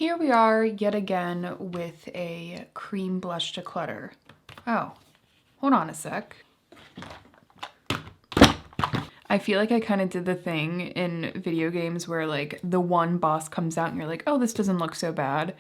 Here we are yet again with a cream blush declutter. Oh, hold on a sec. I feel like I kind of did the thing in video games where like the one boss comes out and you're like, oh, this doesn't look so bad.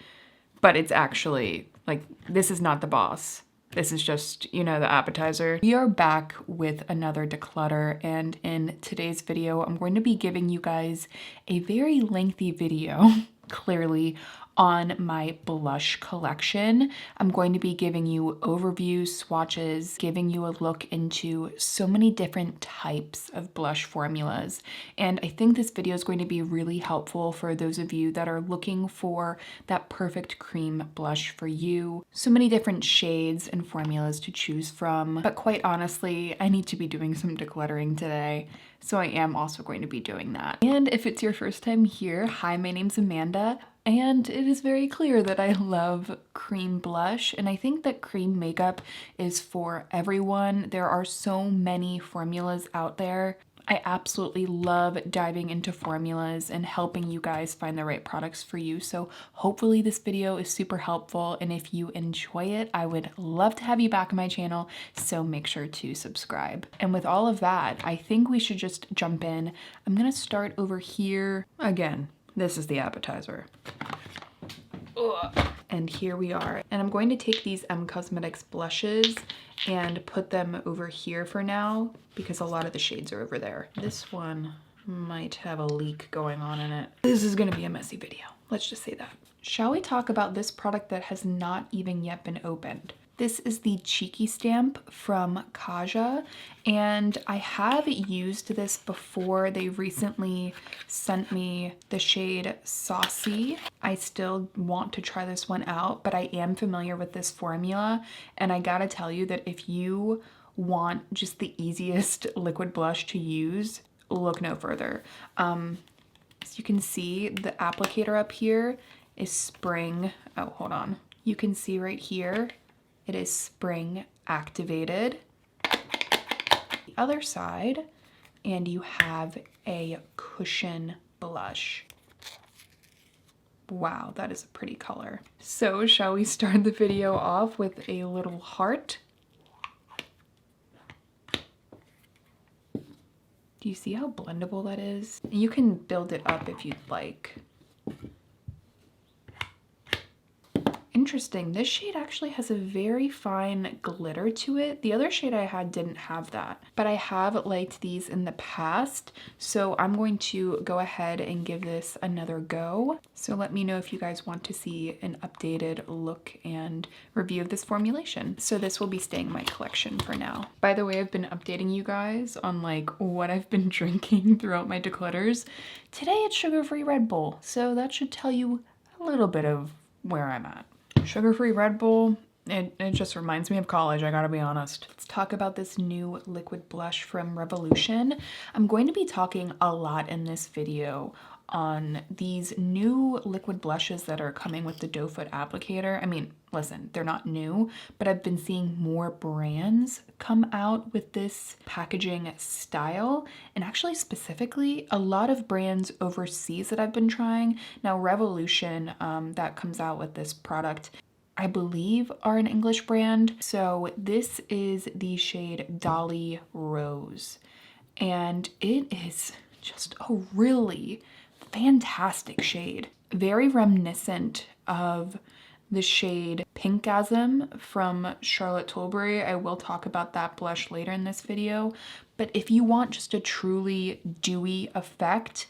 But it's actually like, this is not the boss. This is just, you know, the appetizer. We are back with another declutter, and in today's video, I'm going to be giving you guys a very lengthy video, clearly, on my blush collection. I'm going to be giving you overview swatches, giving you a look into so many different types of blush formulas. And I think this video is going to be really helpful for those of you that are looking for that perfect cream blush for you. So many different shades and formulas to choose from. But quite honestly, I need to be doing some decluttering today, so I am also going to be doing that. And if it's your first time here, hi, my name's Amanda. And it is very clear that I love cream blush, and I think that cream makeup is for everyone. There are so many formulas out there. I absolutely love diving into formulas and helping you guys find the right products for you. So hopefully this video is super helpful, and if you enjoy it, I would love to have you back on my channel, so make sure to subscribe. And with all of that, I think we should just jump in. I'm gonna start over here. Again, this is the appetizer. Ugh. And here we are. And I'm going to take these Cosmetics blushes and put them over here for now because a lot of the shades are over there. This one might have a leak going on in it. This is gonna be a messy video. Let's just say that. Shall we talk about this product that has not even yet been opened? This is the Cheeky Stamp from Kaja, and I have used this before. They recently sent me the shade Saucy. I still want to try this one out, but I am familiar with this formula, and I gotta tell you that if you want just the easiest liquid blush to use, look no further. As you can see, the applicator up here is spring. Oh, hold on. You can see right here, it is spring activated. The other side, and you have a cushion blush. Wow, that is a pretty color. So shall we start the video off with a little heart? Do you see how blendable that is? You can build it up if you'd like. Interesting, this shade actually has a very fine glitter to it. The other shade I had didn't have that, but I have liked these in the past, so I'm going to go ahead and give this another go. So let me know if you guys want to see an updated look and review of this formulation. So this will be staying in my collection for now. By the way, I've been updating you guys on like what I've been drinking throughout my declutters. Today it's sugar-free Red Bull, so that should tell you a little bit of where I'm at. Sugar-free Red Bull, it just reminds me of college, I gotta be honest. Let's talk about this new liquid blush from Revolution. I'm going to be talking a lot in this video on these new liquid blushes that are coming with the doe foot applicator. I mean, listen, they're not new, but I've been seeing more brands come out with this packaging style, and actually specifically a lot of brands overseas that I've been trying. Now Revolution, that comes out with this product, I believe are an English brand. So this is the shade Dolly Rose, and it is just a really fantastic shade. Very reminiscent of the shade Pinkasm from Charlotte Tilbury. I will talk about that blush later in this video, but if you want just a truly dewy effect,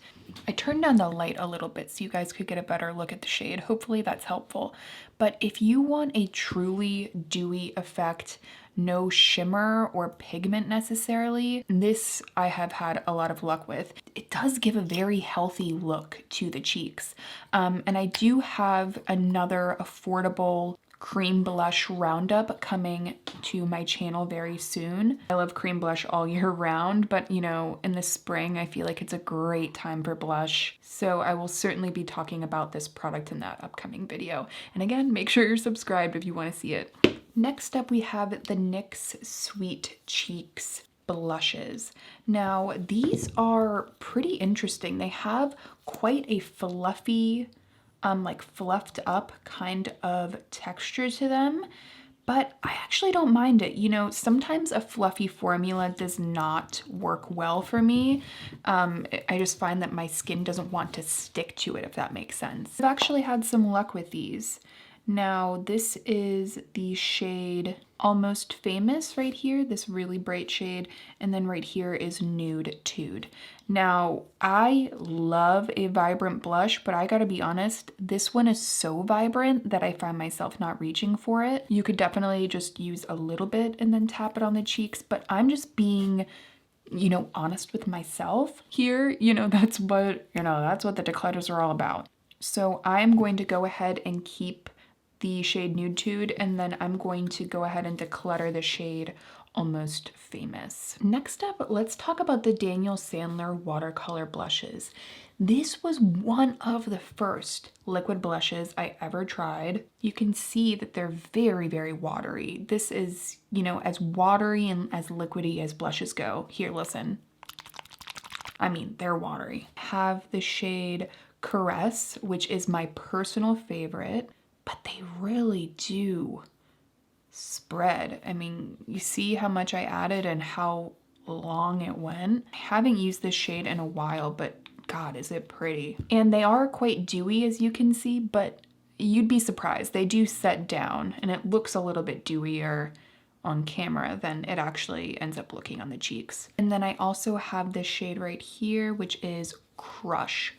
I turned down the light a little bit so you guys could get a better look at the shade. Hopefully that's helpful. But if you want a truly dewy effect, no shimmer or pigment necessarily, this I have had a lot of luck with. It does give a very healthy look to the cheeks. And I do have another affordable cream blush roundup coming to my channel very soon. I love cream blush all year round, but you know, in the spring, I feel like it's a great time for blush. So I will certainly be talking about this product in that upcoming video. And again, make sure you're subscribed if you want to see it. Next up, we have the NYX Sweet Cheeks blushes. Now, these are pretty interesting. They have quite a fluffy like fluffed up kind of texture to them, but I actually don't mind it. You know, sometimes a fluffy formula does not work well for me. I just find that my skin doesn't want to stick to it, if that makes sense. I've actually had some luck with these. Now, this is the shade Almost Famous right here, this really bright shade, and then right here is Nude Tude. Now, I love a vibrant blush, but I gotta be honest, this one is so vibrant that I find myself not reaching for it. You could definitely just use a little bit and then tap it on the cheeks, but I'm just being, you know, honest with myself here. You know, that's what the declutters are all about. So I'm going to go ahead and keep the shade Nude Tude, and then I'm going to go ahead and declutter the shade Almost Famous. Next up, let's talk about the Daniel Sandler watercolor blushes. This was one of the first liquid blushes I ever tried. You can see that they're very, very watery. This is, you know, as watery and as liquidy as blushes go. Here, listen. I mean, they're watery. Have the shade Caress, which is my personal favorite, but they really do spread. I mean, you see how much I added and how long it went. I haven't used this shade in a while, but God, is it pretty. And they are quite dewy, as you can see, but you'd be surprised. They do set down, and it looks a little bit dewier on camera than it actually ends up looking on the cheeks. And then I also have this shade right here, which is Crush.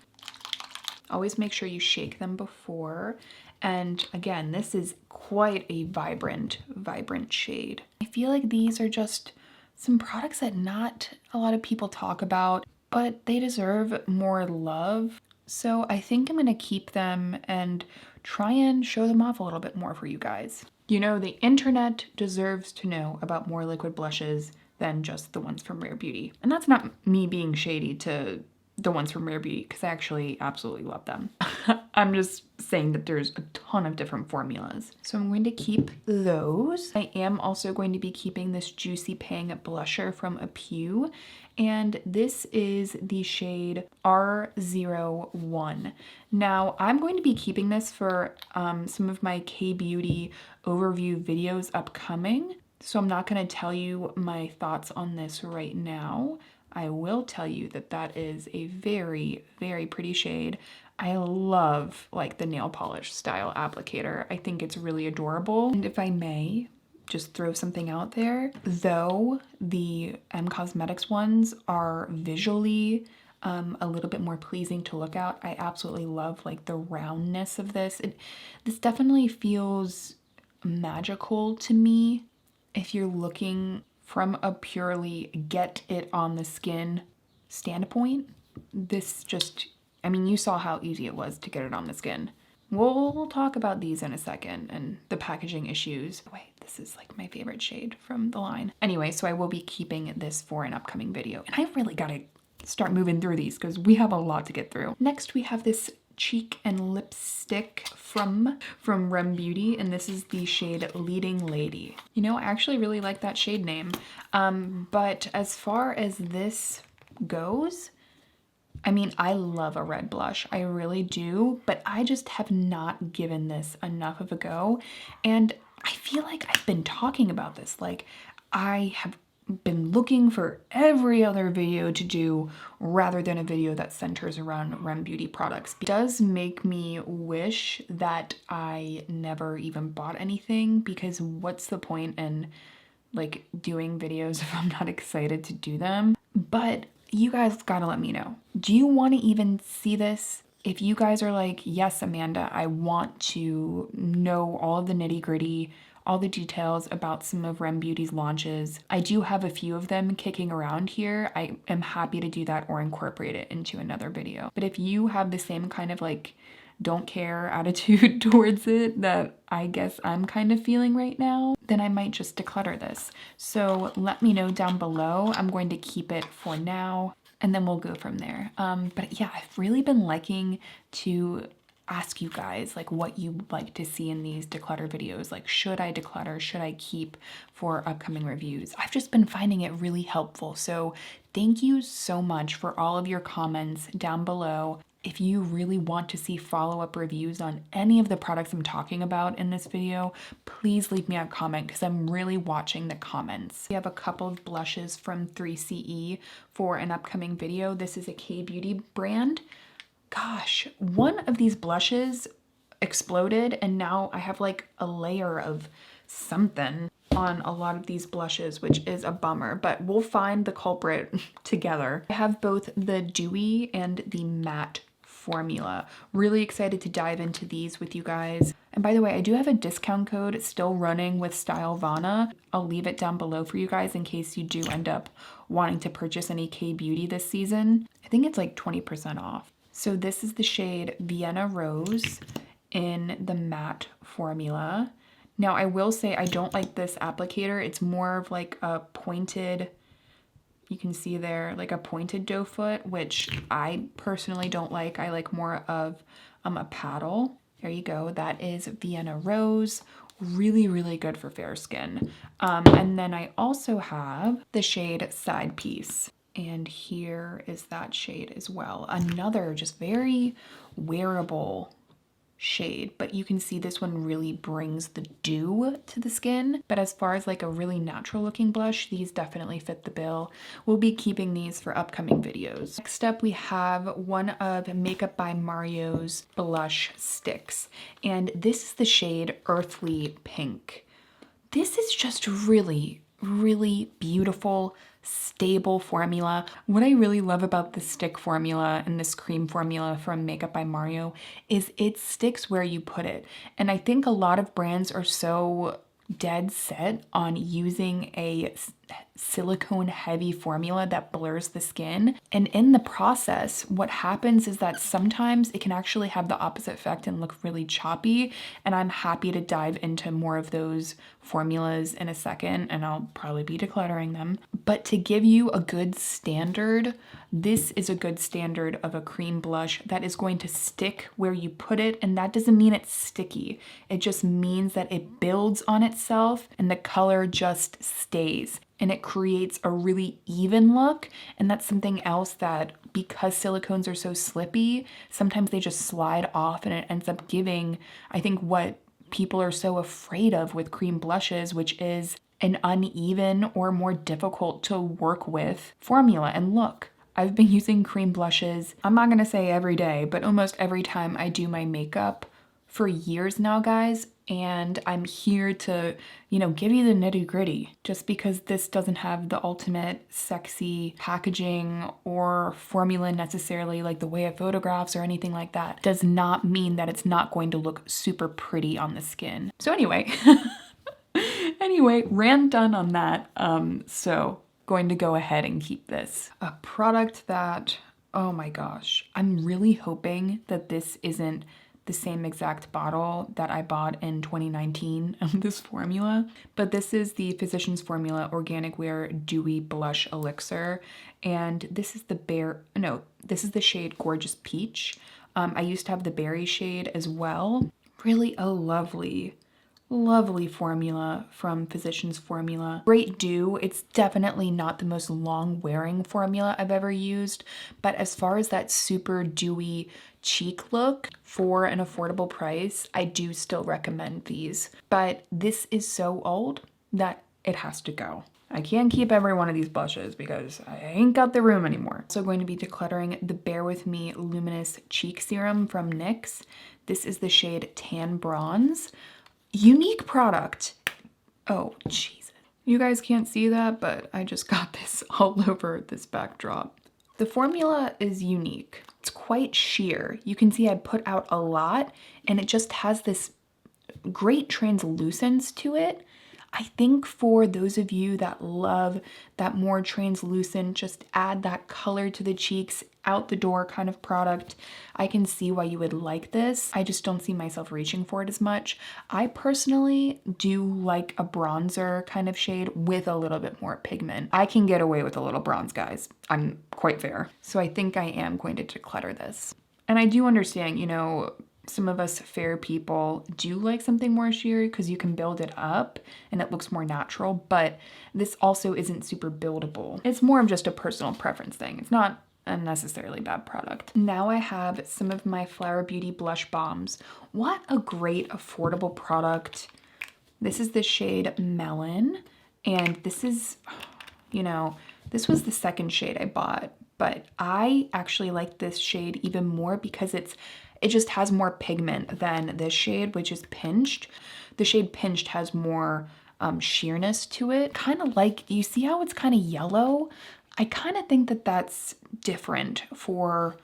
Always make sure you shake them before. And again, this is quite a vibrant shade. I feel like these are just some products that not a lot of people talk about, but they deserve more love. So I think I'm gonna keep them and try and show them off a little bit more for you guys. You know, the internet deserves to know about more liquid blushes than just the ones from Rare Beauty. And that's not me being shady to the ones from Rare Beauty, because I actually absolutely love them. I'm just saying that there's a ton of different formulas. So I'm going to keep those. I am also going to be keeping this Juicy Pang blusher from Apew, and this is the shade R01. Now, I'm going to be keeping this for some of my K-beauty overview videos upcoming, so I'm not going to tell you my thoughts on this right now. I will tell you that that is a very, very pretty shade. I love like the nail polish style applicator. I think it's really adorable. And if I may just throw something out there, though the M Cosmetics ones are visually a little bit more pleasing to look at, I absolutely love like the roundness of this. This definitely feels magical to me if you're looking from a purely get it on the skin standpoint. This just, I mean, you saw how easy it was to get it on the skin. We'll talk about these in a second and the packaging issues. Wait, this is like my favorite shade from the line. Anyway, so I will be keeping this for an upcoming video. And I really gotta start moving through these because we have a lot to get through. Next, we have this cheek and lipstick from Rem Beauty, and this is the shade Leading Lady. You know, I actually really like that shade name. But as far as this goes, I mean, I love a red blush. I really do, but I just have not given this enough of a go. And I feel like I've been talking about this. Like, I have been looking for every other video to do rather than a video that centers around Rem Beauty products. It does make me wish that I never even bought anything, because what's the point in like doing videos if I'm not excited to do them? But you guys gotta let me know. Do you want to even see this? If you guys are like, yes, Amanda, I want to know all of the nitty-gritty, all the details about some of Rem Beauty's launches. I do have a few of them kicking around here. I am happy to do that or incorporate it into another video. But if you have the same kind of like don't care attitude towards it that I guess I'm kind of feeling right now, then I might just declutter this. So let me know down below. I'm going to keep it for now and then we'll go from there. But yeah, I've really been liking to ask you guys like what you like to see in these declutter videos. Like, should I declutter? Should I keep for upcoming reviews? I've just been finding it really helpful. So thank you so much for all of your comments down below. If you really want to see follow-up reviews on any of the products I'm talking about in this video, please leave me a comment because I'm really watching the comments. We have a couple of blushes from 3CE for an upcoming video. This is a K-Beauty brand. Gosh, one of these blushes exploded and now I have like a layer of something on a lot of these blushes, which is a bummer, but we'll find the culprit together. I have both the dewy and the matte formula. Really excited to dive into these with you guys. And by the way, I do have a discount code still running with Stylovana. I'll leave it down below for you guys in case you do end up wanting to purchase any K-Beauty this season. I think it's like 20% off. So this is the shade Vienna Rose in the matte formula. Now I will say I don't like this applicator. It's more of like a pointed, you can see there, like a pointed doe foot, which I personally don't like. I like more of a paddle. There you go. That is Vienna Rose. Really, really good for fair skin. And then I also have the shade Side Piece. And here is that shade as well. Another just very wearable shade, but you can see this one really brings the dew to the skin. But as far as like a really natural looking blush, these definitely fit the bill. We'll be keeping these for upcoming videos. Next up, we have one of Makeup by Mario's blush sticks, and this is the shade Earthly Pink. This is just really, really beautiful, stable formula. What I really love about the stick formula and this cream formula from Makeup by Mario is it sticks where you put it. And I think a lot of brands are so dead set on using a silicone heavy formula that blurs the skin, and in the process what happens is that sometimes it can actually have the opposite effect and look really choppy, and I'm happy to dive into more of those formulas in a second, and I'll probably be decluttering them. But to give you a good standard, this is a good standard of a cream blush that is going to stick where you put it, and that doesn't mean it's sticky. It just means that it builds on itself and the color just stays. And it creates a really even look, and that's something else that, because silicones are so slippy, sometimes they just slide off and it ends up giving, I think, what people are so afraid of with cream blushes, which is an uneven or more difficult to work with formula and look. I've been using cream blushes, I'm not gonna say every day, but almost every time I do my makeup for years now, guys, and I'm here to, you know, give you the nitty gritty. Just because this doesn't have the ultimate sexy packaging or formula necessarily, like the way it photographs or anything like that, does not mean that it's not going to look super pretty on the skin. So anyway, rant done on that. So going to go ahead and keep this. A product that, oh my gosh, I'm really hoping that this isn't the same exact bottle that I bought in 2019 of this formula, but this is the Physicians Formula Organic Wear Dewy Blush Elixir, and this is this is the shade Gorgeous Peach. I used to have the berry shade as well. Really a lovely formula from Physicians Formula. Great dew. It's definitely not the most long wearing formula I've ever used, but as far as that super dewy cheek look for an affordable price, I do still recommend these. But this is so old that it has to go. I can't keep every one of these blushes because I ain't got the room anymore. So going to be decluttering the Bare With Me Luminous Cheek Serum from NYX. This is the shade Tan Bronze. Unique product. Oh, Jesus. You guys can't see that, but I just got this all over this backdrop. The formula is unique. It's quite sheer. You can see I put out a lot, and it just has this great translucence to it. I think for those of you that love that more translucent, just add that color to the cheeks, out the door kind of product, I can see why you would like this. I just don't see myself reaching for it as much. I personally do like a bronzer kind of shade with a little bit more pigment. I can get away with a little bronze, guys. I'm quite fair. So I think I am going to declutter this. And I do understand, you know, some of us fair people do like something more sheer because you can build it up and it looks more natural, but this also isn't super buildable. It's more of just a personal preference thing. It's not a necessarily bad product. Now I have some of my Flower Beauty blush bombs. What a great affordable product. This is the shade Melon, and this is, you know, this was the second shade I bought, but I actually like this shade even more because it just has more pigment than this shade, which is Pinched. The shade Pinched has more sheerness to it. Kind of like, you see how it's kind of yellow? I kind of think that that's different for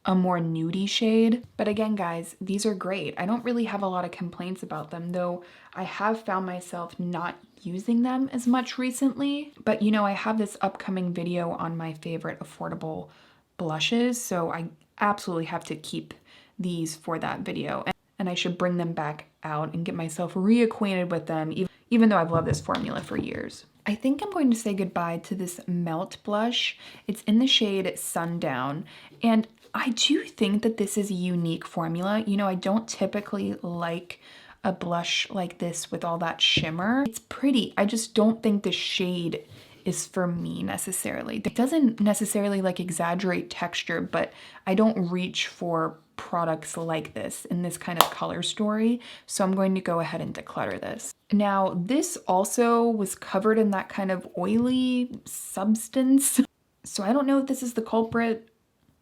a more nudie shade. But again, guys, these are great. I don't really have a lot of complaints about them, though I have found myself not using them as much recently. But you know, I have this upcoming video on my favorite affordable blushes, so I absolutely have to keep these for that video. And I should bring them back out and get myself reacquainted with them, even though I've loved this formula for years. I think I'm going to say goodbye to this Melt blush. It's in the shade Sundown, and I do think that this is a unique formula. You know, I don't typically like a blush like this with all that shimmer. It's pretty. I just don't think the shade is for me necessarily. It doesn't necessarily like exaggerate texture, but I don't reach for products like this in this kind of color story. So I'm going to go ahead and declutter this. Now, this also was covered in that kind of oily substance. So I don't know if this is the culprit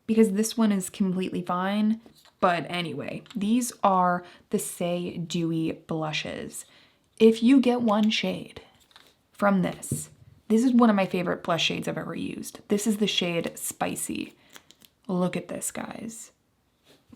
because this one is completely fine. But anyway, these are the Say Dewy blushes. If you get one shade from this is one of my favorite blush shades I've ever used. This is the shade Spicy. Look at this, guys.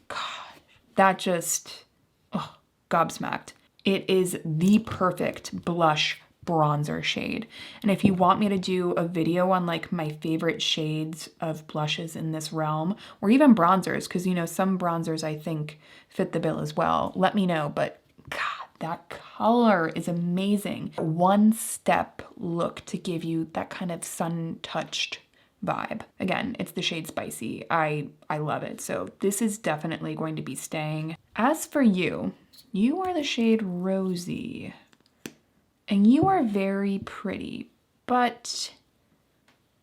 God, that just, oh, gobsmacked. It is the perfect blush bronzer shade. And if you want me to do a video on like my favorite shades of blushes in this realm, or even bronzers, because you know, some bronzers I think fit the bill as well, let me know. But God, that color is amazing. One step look to give you that kind of sun-touched vibe. Again, it's the shade Spicy. I love it. So this is definitely going to be staying. As for you, you are the shade Rosy. And you are very pretty, but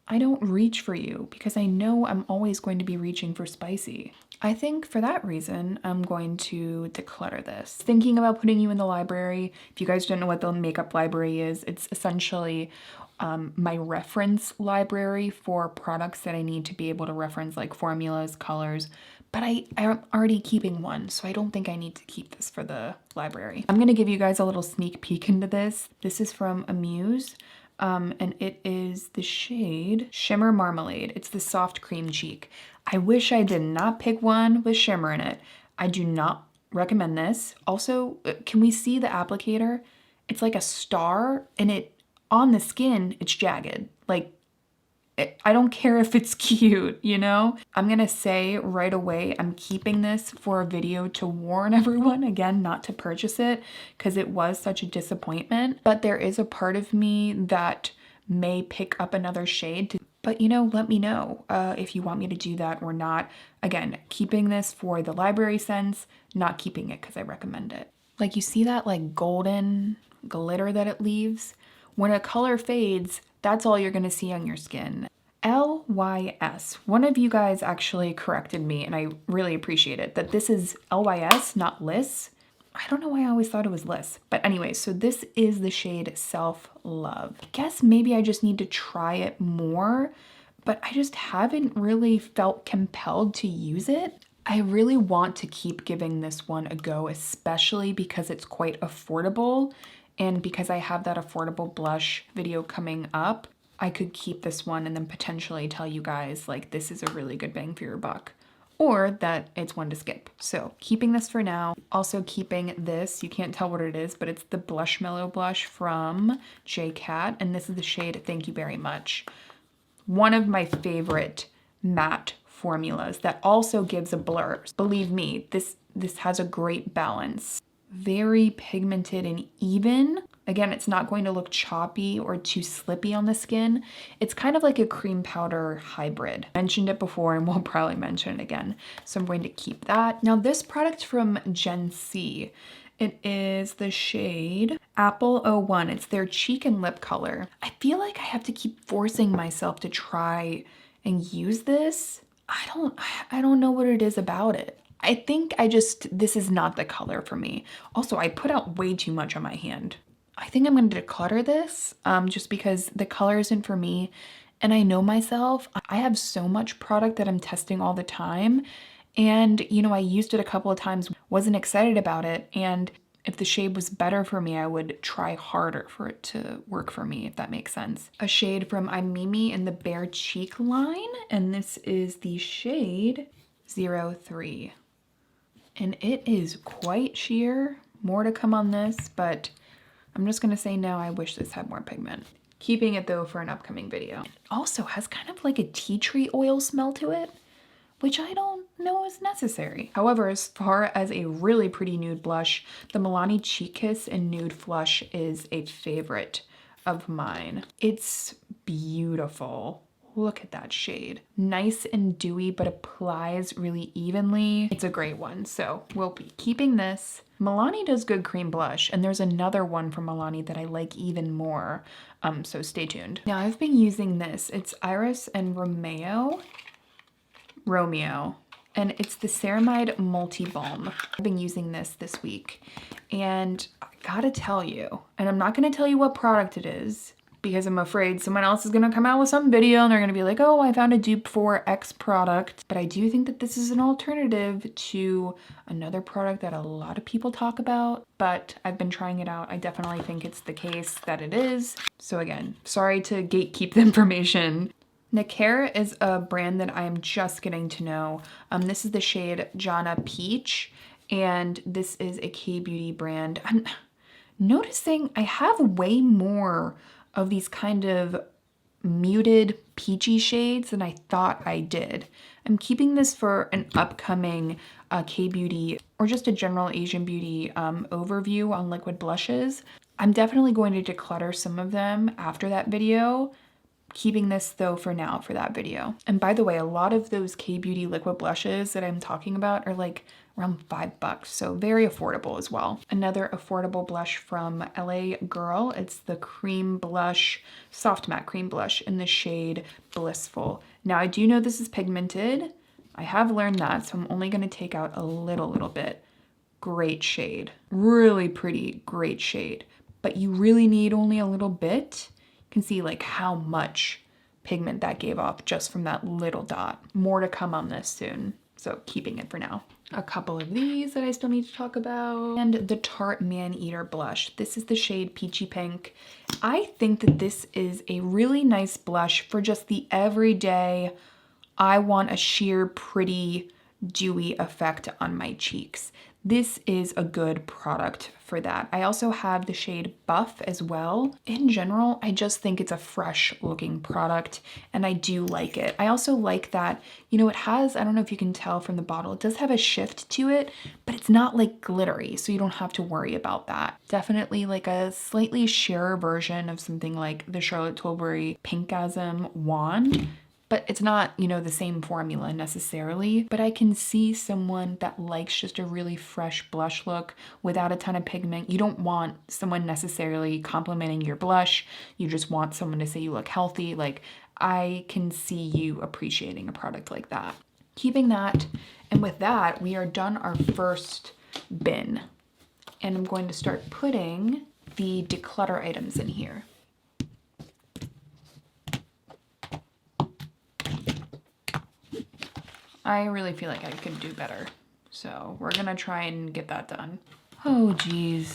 I don't reach for you because I know I'm always going to be reaching for Spicy. I think for that reason, I'm going to declutter this. Thinking about putting you in the library. If you guys don't know what the makeup library is, it's essentially my reference library for products that I need to be able to reference, like formulas, colors, but I'm already keeping one, so I don't think I need to keep this for the library. I'm gonna give you guys a little sneak peek into this. This is from Amuse, and it is the shade Shimmer Marmalade. It's the soft cream cheek. I wish I did not pick one with shimmer in it. I do not recommend this. Also, can we see the applicator? It's like a star, and it on the skin, it's jagged. Like, I don't care if it's cute, you know? I'm gonna say right away, I'm keeping this for a video to warn everyone, again, not to purchase it, because it was such a disappointment. But there is a part of me that may pick up another shade. But you know, let me know if you want me to do that or not. Again, keeping this for the library sense, not keeping it because I recommend it. Like, you see that like golden glitter that it leaves? When a color fades, that's all you're gonna see on your skin. LYS. One of you guys actually corrected me, and I really appreciate it, that this is LYS, not Liss. I don't know why I always thought it was Liss. But anyway, so this is the shade Self Love. I guess maybe I just need to try it more, but I just haven't really felt compelled to use it. I really want to keep giving this one a go, especially because it's quite affordable. And because I have that affordable blush video coming up, I could keep this one and then potentially tell you guys like this is a really good bang for your buck, or that it's one to skip. So keeping this for now. Also keeping this, you can't tell what it is, but it's the Blush Mellow blush from JCat, and this is the shade Thank You Very Much. One of my favorite matte formulas that also gives a blur. Believe me, this has a great balance. Very pigmented and even. Again, it's not going to look choppy or too slippy on the skin. It's kind of like a cream powder hybrid. I mentioned it before and we'll probably mention it again. So I'm going to keep that. Now this product from Gen C, it is the shade Apple 01. It's their cheek and lip color. I feel like I have to keep forcing myself to try and use this, I don't know what it is about it. I think this is not the color for me. Also, I put out way too much on my hand. I think I'm going to declutter this just because the color isn't for me. And I know myself, I have so much product that I'm testing all the time. And, you know, I used it a couple of times, wasn't excited about it. And if the shade was better for me, I would try harder for it to work for me, if that makes sense. A shade from I'm Mimi in the Bare Cheek line. And this is the shade 03. And it is quite sheer. More to come on this, but I'm just gonna say now I wish this had more pigment. Keeping it though for an upcoming video. It also has kind of like a tea tree oil smell to it, which I don't know is necessary. However, as far as a really pretty nude blush, the Milani Cheek Kiss in Nude Flush is a favorite of mine. It's beautiful. Look at that shade. Nice and dewy, but applies really evenly. It's a great one, so we'll be keeping this. Milani does good cream blush, and there's another one from Milani that I like even more, so stay tuned. Now I've been using this. It's Iris and Romeo, and it's the Ceramide Multi Balm. I've been using this week, and I gotta tell you, and I'm not gonna tell you what product it is, because I'm afraid someone else is gonna come out with some video and they're gonna be like, oh, I found a dupe for X product. But I do think that this is an alternative to another product that a lot of people talk about, but I've been trying it out. I definitely think it's the case that it is. So again, sorry to gatekeep the information. Nacare is a brand that I'm just getting to know. This is the shade Jana Peach, and this is a K-beauty brand. I'm noticing I have way more of these kind of muted peachy shades than I thought I did. I'm keeping this for an upcoming K-beauty or just a general Asian beauty overview on liquid blushes. I'm definitely going to declutter some of them after that video, keeping this though for now for that video. And by the way, a lot of those K-beauty liquid blushes that I'm talking about are like around $5, so very affordable as well. Another affordable blush from LA Girl, it's the cream blush, soft matte cream blush in the shade Blissful. Now I do know this is pigmented. I have learned that, so I'm only gonna take out a little bit. Great shade, really pretty, great shade. But you really need only a little bit. You can see like how much pigment that gave off just from that little dot. More to come on this soon, so keeping it for now. A couple of these that I still need to talk about. And the Tarte Man-Eater blush. This is the shade Peachy Pink. I think that this is a really nice blush for just the everyday, I want a sheer, pretty, dewy effect on my cheeks. This is a good product for that. I also have the shade Buff as well. In general, I just think it's a fresh looking product and I do like it. I also like that, you know, it has, I don't know if you can tell from the bottle, it does have a shift to it, but it's not like glittery, so you don't have to worry about that. Definitely like a slightly sheerer version of something like the Charlotte Tilbury Pinkasm wand. But it's not, you know, the same formula necessarily, but I can see someone that likes just a really fresh blush look without a ton of pigment. You don't want someone necessarily complimenting your blush. You just want someone to say you look healthy. Like, I can see you appreciating a product like that. Keeping that, and with that, we are done our first bin. And I'm going to start putting the declutter items in here. I really feel like I could do better. So we're gonna try and get that done. Oh geez,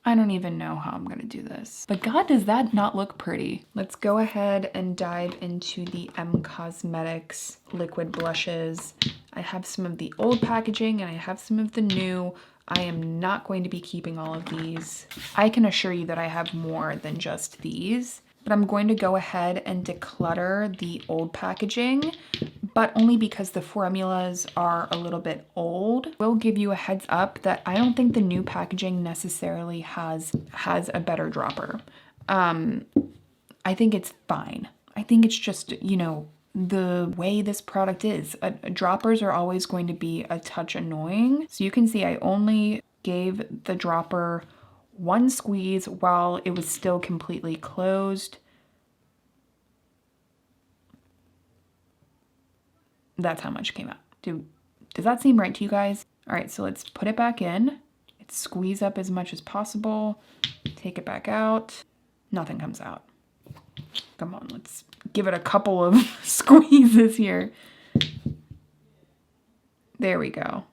I don't even know how I'm gonna do this. But God, does that not look pretty? Let's go ahead and dive into the M Cosmetics liquid blushes. I have some of the old packaging and I have some of the new. I am not going to be keeping all of these. I can assure you that I have more than just these, but I'm going to go ahead and declutter the old packaging, but only because the formulas are a little bit old. We'll give you a heads up that I don't think the new packaging necessarily has a better dropper. I think it's fine. I think it's just, you know, the way this product is. Droppers are always going to be a touch annoying. So you can see I only gave the dropper one squeeze while it was still completely closed. That's how much came out. Does that seem right to you guys? All right, so let's put it back in. Let's squeeze up as much as possible. Take it back out. Nothing comes out. Come on, let's give it a couple of squeezes here. There we go.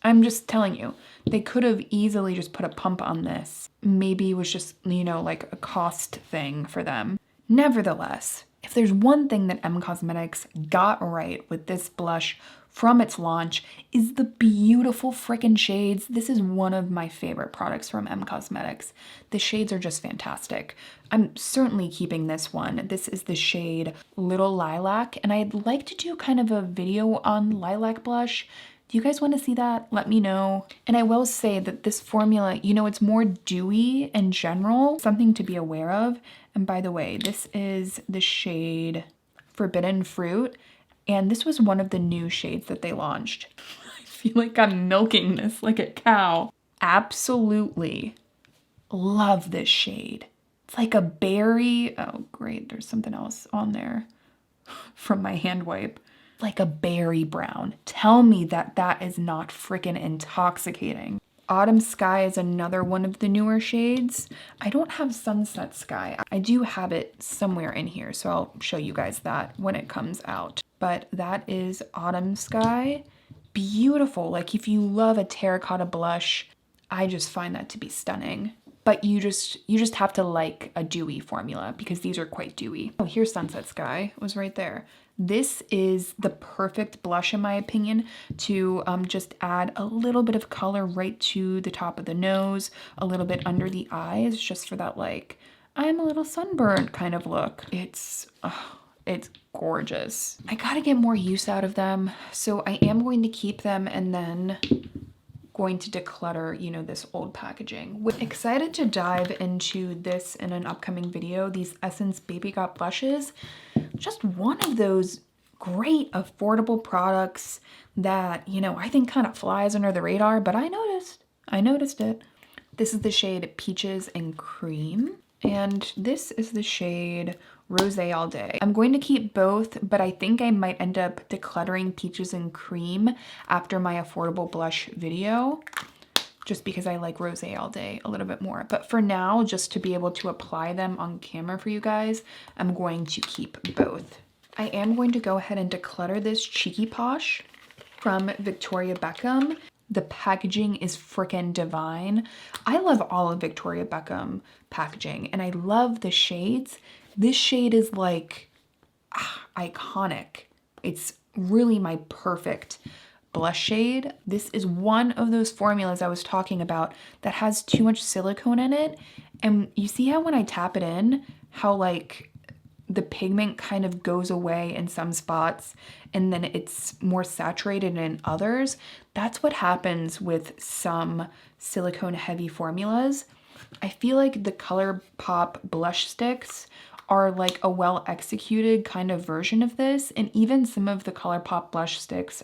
I'm just telling you, they could have easily just put a pump on this. Maybe it was just, you know, like a cost thing for them. Nevertheless, if there's one thing that M Cosmetics got right with this blush from its launch is the beautiful frickin' shades. This is one of my favorite products from M Cosmetics. The shades are just fantastic. I'm certainly keeping this one. This is the shade Little Lilac, and I'd like to do kind of a video on lilac blush. Do you guys want to see that? Let me know. And I will say that this formula, you know, it's more dewy in general, something to be aware of. And by the way, this is the shade Forbidden Fruit. And this was one of the new shades that they launched. I feel like I'm milking this like a cow. Absolutely love this shade. It's like a berry. Oh, great. There's something else on there from my hand wipe. Like a berry brown. Tell me that that is not freaking intoxicating. Autumn Sky is another one of the newer shades. I don't have Sunset Sky. I do have it somewhere in here, so I'll show you guys that when it comes out. But that is Autumn Sky. Beautiful. Like if you love a terracotta blush, I just find that to be stunning. But you just have to like a dewy formula because these are quite dewy. Oh, here's Sunset Sky. It was right there. This is the perfect blush in my opinion to just add a little bit of color right to the top of the nose, a little bit under the eyes, just for that like, I'm a little sunburned kind of look. It's gorgeous. I gotta get more use out of them, so I am going to keep them and then going to declutter, you know, this old packaging. Excited to dive into this in an upcoming video, these Essence Baby Got blushes. Just one of those great affordable products that, you know, I think kind of flies under the radar, but I noticed it. This is the shade Peaches and Cream, and this is the shade Rosé All Day. I'm going to keep both, but I think I might end up decluttering Peaches and Cream after my affordable blush video, just because I like Rosé All Day a little bit more. But for now, just to be able to apply them on camera for you guys, I'm going to keep both. I am going to go ahead and declutter this Cheeky Posh from Victoria Beckham. The packaging is freaking divine. I love all of Victoria Beckham packaging, and I love the shades. This shade is like iconic. It's really my perfect blush shade. This is one of those formulas I was talking about that has too much silicone in it. And you see how when I tap it in, how like the pigment kind of goes away in some spots and then it's more saturated in others. That's what happens with some silicone heavy formulas. I feel like the ColourPop blush sticks are like a well executed kind of version of this, and even some of the ColourPop blush sticks,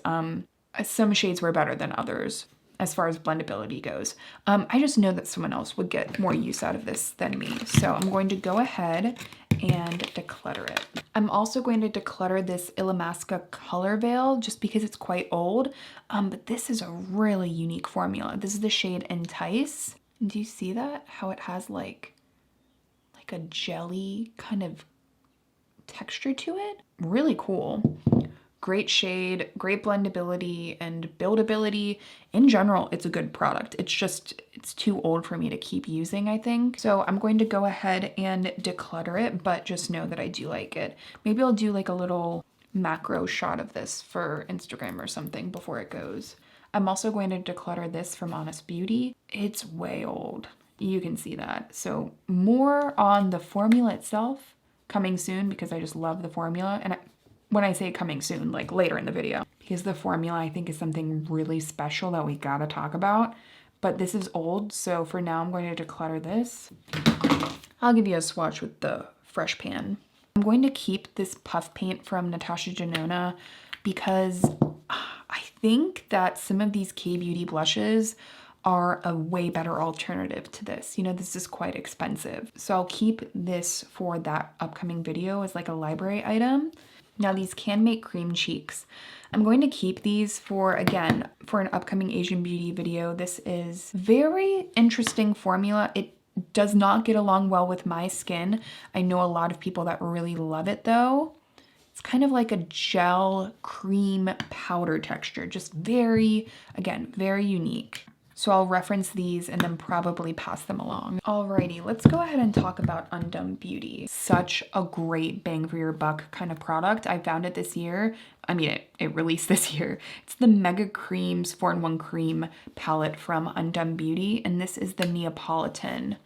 some shades were better than others as far as blendability goes. I just know that someone else would get more use out of this than me, so I'm going to go ahead and declutter it. I'm also going to declutter this Illamasqua Color Veil just because it's quite old, but this is a really unique formula. This is the shade Entice. Do you see that? How it has like a jelly kind of texture to it? Really cool. Great shade, great blendability and buildability. In general, it's a good product. It's too old for me to keep using, I think. So I'm going to go ahead and declutter it, but just know that I do like it. Maybe I'll do like a little macro shot of this for Instagram or something before it goes. I'm also going to declutter this from Honest Beauty. It's way old. You can see that. So more on the formula itself coming soon because I just love the formula. And when I say coming soon, like later in the video, because the formula I think is something really special that we gotta talk about. But this is old, so for now I'm going to declutter this. I'll give you a swatch with the Fresh Pan. I'm going to keep this puff paint from Natasha Denona because I think that some of these K-Beauty blushes are a way better alternative to this. You know, this is quite expensive. So I'll keep this for that upcoming video as like a library item. Now these can make cream cheeks. I'm going to keep these for, again, for an upcoming Asian beauty video. This is very interesting formula. It does not get along well with my skin. I know a lot of people that really love it though. It's kind of like a gel cream powder texture, just very, again, very unique. So I'll reference these and then probably pass them along. Alrighty, let's go ahead and talk about Undone Beauty. Such a great bang for your buck kind of product. I found it this year. I mean, it released this year. It's the Mega Creams 4-in-1 Cream palette from Undone Beauty, and this is the Neapolitan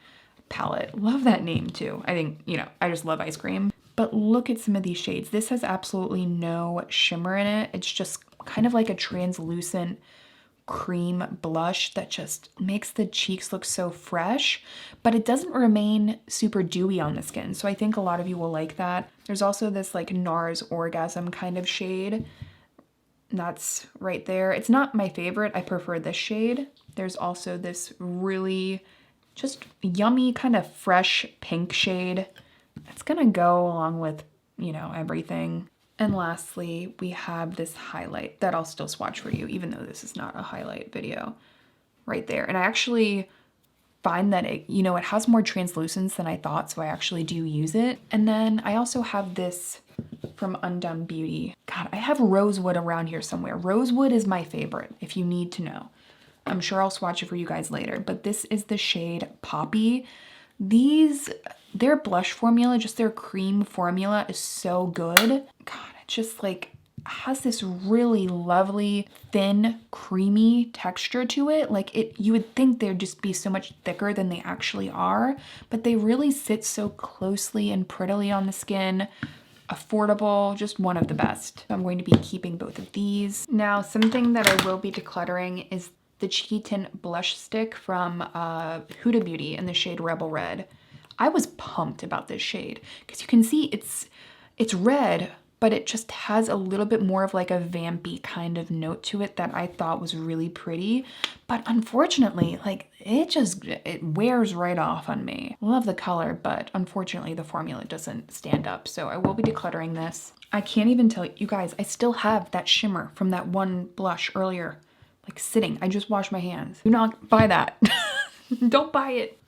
palette. Love that name too. I think, you know, I just love ice cream. But look at some of these shades. This has absolutely no shimmer in it. It's just kind of like a translucent cream blush that just makes the cheeks look so fresh, but it doesn't remain super dewy on the skin. So I think a lot of you will like that. There's also this like NARS Orgasm kind of shade. That's right there. It's not my favorite. I prefer this shade. There's also this really just yummy kind of fresh pink shade. It's gonna go along with, you know, everything. And lastly, we have this highlight that I'll still swatch for you, even though this is not a highlight video right there. And I actually find that it, you know, it has more translucence than I thought, so I actually do use it. And then I also have this from Undone Beauty. God, I have Rosewood around here somewhere. Rosewood is my favorite, if you need to know. I'm sure I'll swatch it for you guys later, but this is the shade Poppy. Their blush formula, just their cream formula is so good. God, it just like has this really lovely, thin, creamy texture to it. Like you would think they'd just be so much thicker than they actually are, but they really sit so closely and prettily on the skin. Affordable, just one of the best. So I'm going to be keeping both of these. Now, something that I will be decluttering is the Cheeky Tint blush stick from Huda Beauty in the shade Rebel Red. I was pumped about this shade because you can see it's red, but it just has a little bit more of like a vampy kind of note to it that I thought was really pretty. But unfortunately, like it wears right off on me. Love the color, but unfortunately the formula doesn't stand up. So I will be decluttering this. I can't even tell you guys, I still have that shimmer from that one blush earlier, like sitting. I just washed my hands. Do not buy that. Don't buy it.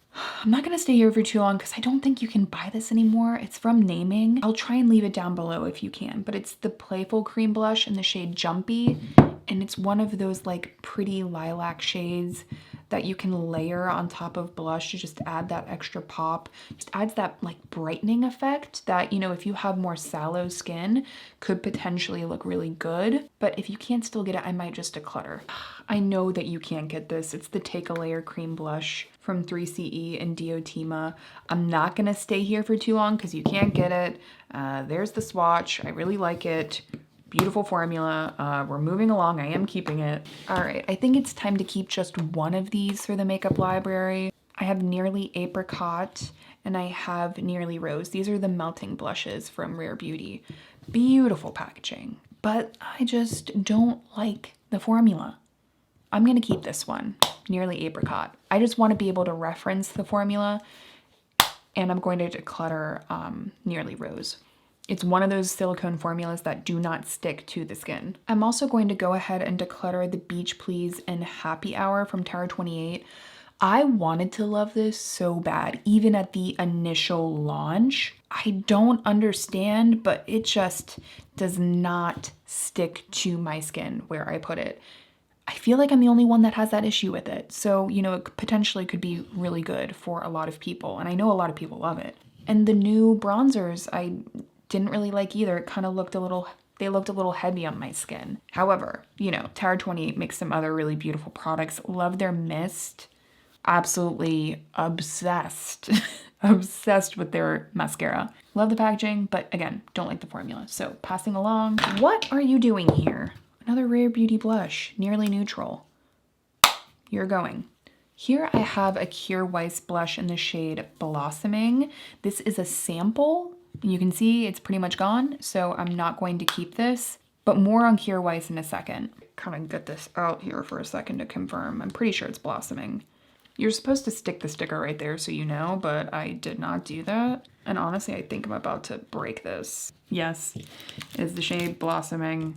I'm not gonna stay here for too long because I don't think you can buy this anymore. It's from Naming. I'll try and leave it down below if you can, but it's the Playful Cream Blush in the shade Jumpy, and it's one of those like pretty lilac shades that you can layer on top of blush to just add that extra pop. Just adds that like brightening effect that, you know, if you have more sallow skin could potentially look really good. But if you can't still get it, I might just declutter. I know that you can't get this. It's the Take a Layer Cream Blush from 3CE and Diotima. I'm not gonna stay here for too long because you can't get it. There's the swatch. I really like it. Beautiful formula. We're moving along. I am keeping it. All right, I think it's time to keep just one of these for the makeup library. I have Nearly Apricot and I have Nearly Rose. These are the melting blushes from Rare Beauty. Beautiful packaging, but I just don't like the formula. I'm gonna keep this one, Nearly Apricot. I just wanna be able to reference the formula, and I'm going to declutter Nearly Rose. It's one of those silicone formulas that do not stick to the skin. I'm also going to go ahead and declutter the Beach Please and Happy Hour from Tower 28. I wanted to love this so bad, even at the initial launch. I don't understand, but it just does not stick to my skin where I put it. I feel like I'm the only one that has that issue with it. So, you know, it potentially could be really good for a lot of people. And I know a lot of people love it. And the new bronzers, I didn't really like either. It kind of looked they looked a little heavy on my skin. However, you know, Tower 28 makes some other really beautiful products. Love their mist. Absolutely obsessed. Obsessed with their mascara. Love the packaging, but again, don't like the formula. So passing along. What are you doing here? Another Rare Beauty blush, Nearly Neutral. You're going. Here I have a Kjaer Weis blush in the shade Blossoming. This is a sample. You can see it's pretty much gone, so I'm not going to keep this, but more on Kjaer Weis in a second. Kind of get this out here for a second to confirm. I'm pretty sure it's Blossoming. You're supposed to stick the sticker right there so you know, but I did not do that. And honestly, I think I'm about to break this. Yes, it is the shade Blossoming.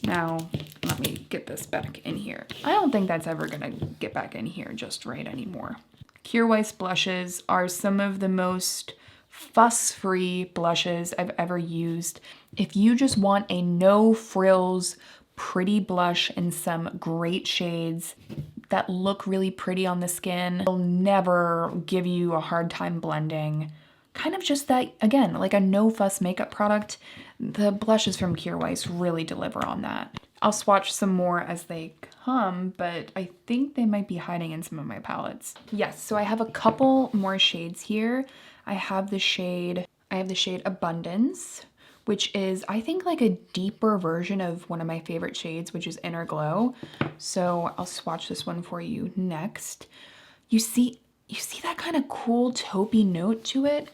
Now, let me get this back in here. I don't think that's ever gonna get back in here just right anymore. Kjaer Weis blushes are some of the most fuss-free blushes I've ever used. If you just want a no frills, pretty blush in some great shades that look really pretty on the skin, will never give you a hard time blending. Kind of just that, again, like a no fuss makeup product. The blushes from Kjaer Weis really deliver on that. I'll swatch some more as they come, but I think they might be hiding in some of my palettes. Yes, so I have a couple more shades here. I have the shade Abundance, which is, I think, like a deeper version of one of my favorite shades, which is Inner Glow. So I'll swatch this one for you next. You see that kind of cool taupey note to it?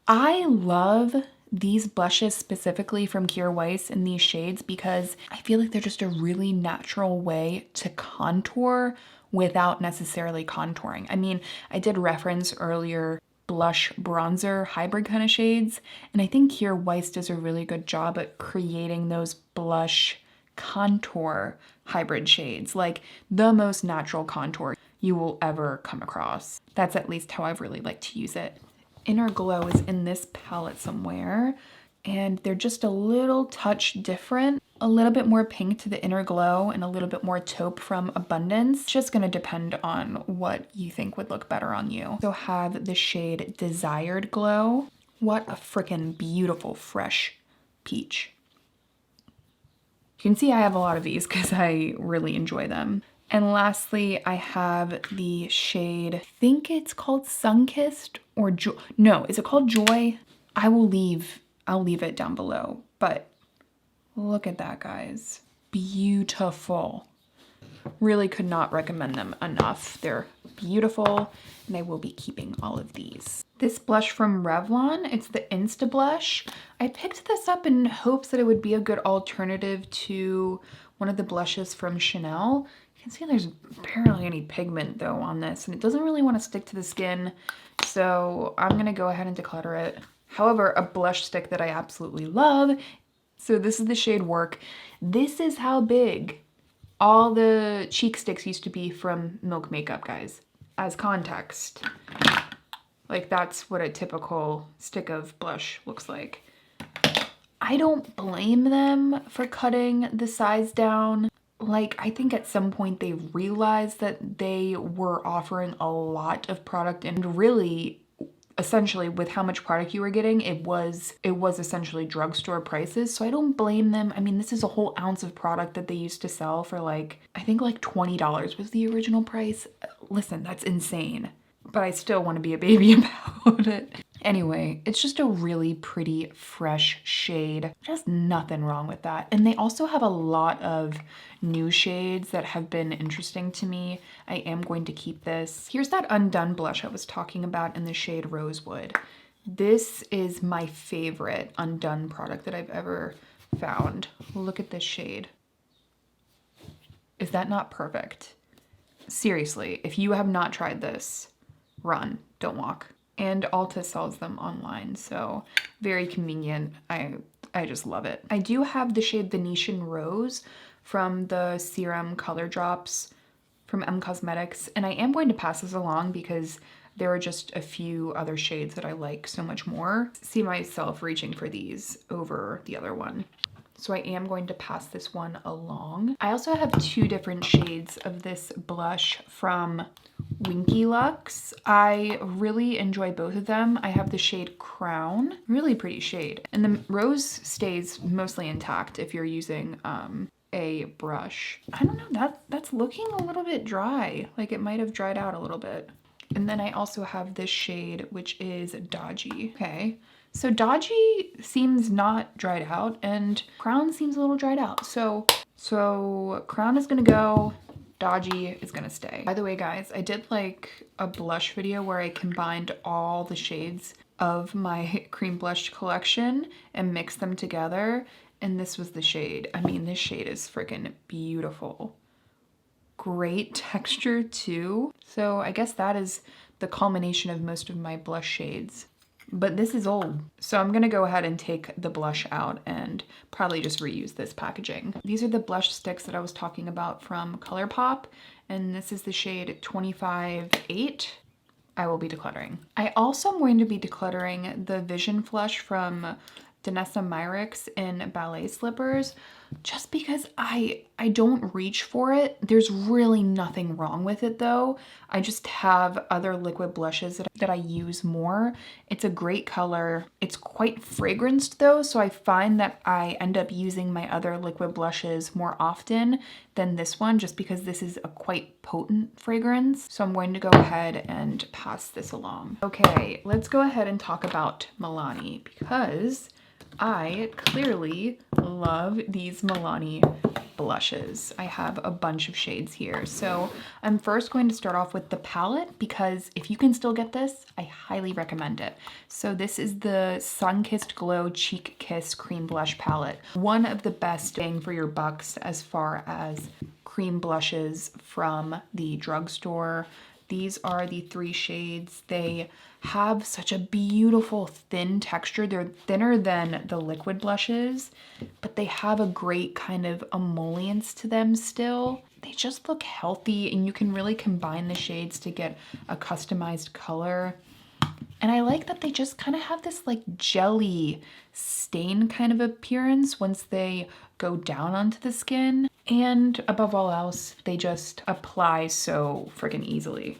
I love these blushes specifically from Kjaer Weis in these shades because I feel like they're just a really natural way to contour without necessarily contouring. I mean, I did reference earlier blush bronzer hybrid kind of shades, and I think Kjaer Weis does a really good job at creating those blush contour hybrid shades, like the most natural contour you will ever come across. That's at least how I've really liked to use it. Inner Glow is in this palette somewhere, and they're just a little touch different. A little bit more pink to the Inner Glow and a little bit more taupe from Abundance. It's just gonna depend on what you think would look better on you. So have the shade Desired Glow. What a freaking beautiful fresh peach. You can see I have a lot of these because I really enjoy them. And lastly, I have the shade, I think it's called Sunkissed or Joy. No, is it called Joy? I'll leave it down below, but look at that, guys. Beautiful. Really could not recommend them enough. They're beautiful, and I will be keeping all of these. This blush from Revlon, it's the Insta Blush. I picked this up in hopes that it would be a good alternative to one of the blushes from Chanel. You can see there's barely any pigment though on this, and it doesn't really want to stick to the skin, so I'm gonna go ahead and declutter it. However, a blush stick that I absolutely love, so this is the shade Work. This is how big all the cheek sticks used to be from Milk Makeup, guys. As context, like that's what a typical stick of blush looks like. I don't blame them for cutting the size down. Like, I think at some point they realized that they were offering a lot of product, and really, essentially with how much product you were getting, it was essentially drugstore prices. So I don't blame them. I mean, this is a whole ounce of product that they used to sell for like, I think like $20 was the original price. Listen, that's insane. But I still want to be a baby about it. Anyway, it's just a really pretty, fresh shade. Just nothing wrong with that. And they also have a lot of new shades that have been interesting to me. I am going to keep this. Here's that Undone blush I was talking about in the shade Rosewood. This is my favorite Undone product that I've ever found. Look at this shade. Is that not perfect? Seriously, if you have not tried this, run, don't walk. And Ulta sells them online, so very convenient. I just love it. I do have the shade Venetian Rose from the Serum Color Drops from M Cosmetics, and I am going to pass this along because there are just a few other shades that I like so much more. See myself reaching for these over the other one. So I am going to pass this one along. I also have two different shades of this blush from Winky Lux. I really enjoy both of them. I have the shade Crown, really pretty shade. And the rose stays mostly intact if you're using a brush. I don't know, that's looking a little bit dry. Like it might have dried out a little bit. And then I also have this shade, which is Dodgy. Okay. So Dodgy seems not dried out and Crown seems a little dried out. So Crown is gonna go, Dodgy is gonna stay. By the way, guys, I did like a blush video where I combined all the shades of my cream blush collection and mixed them together. And this was the shade. I mean, this shade is freaking beautiful. great texture too. So I guess that is the culmination of most of my blush shades. But this is old. So I'm gonna go ahead and take the blush out and probably just reuse this packaging. These are the blush sticks that I was talking about from ColourPop, and this is the shade 25-8. I will be decluttering. I also am going to be decluttering the Vision Flush from Danessa Myricks in Ballet Slippers, just because I don't reach for it. There's really nothing wrong with it though. I just have other liquid blushes that I use more. It's a great color. It's quite fragranced though, so I find that I end up using my other liquid blushes more often than this one, just because this is a quite potent fragrance. So I'm going to go ahead and pass this along. Okay, let's go ahead and talk about Milani, because I clearly love these Milani blushes. I have a bunch of shades here. So I'm first going to start off with the palette, because if you can still get this, I highly recommend it. So this is the Sun-Kissed Glow Cheek Kiss Cream Blush Palette. One of the best bang for your bucks as far as cream blushes from the drugstore. These are the 3 shades. They have such a beautiful thin texture. They're thinner than the liquid blushes, but they have a great kind of emollients to them still. They just look healthy, and you can really combine the shades to get a customized color. And I like that they just kind of have this like jelly stain kind of appearance once they go down onto the skin. And above all else, they just apply so freaking easily.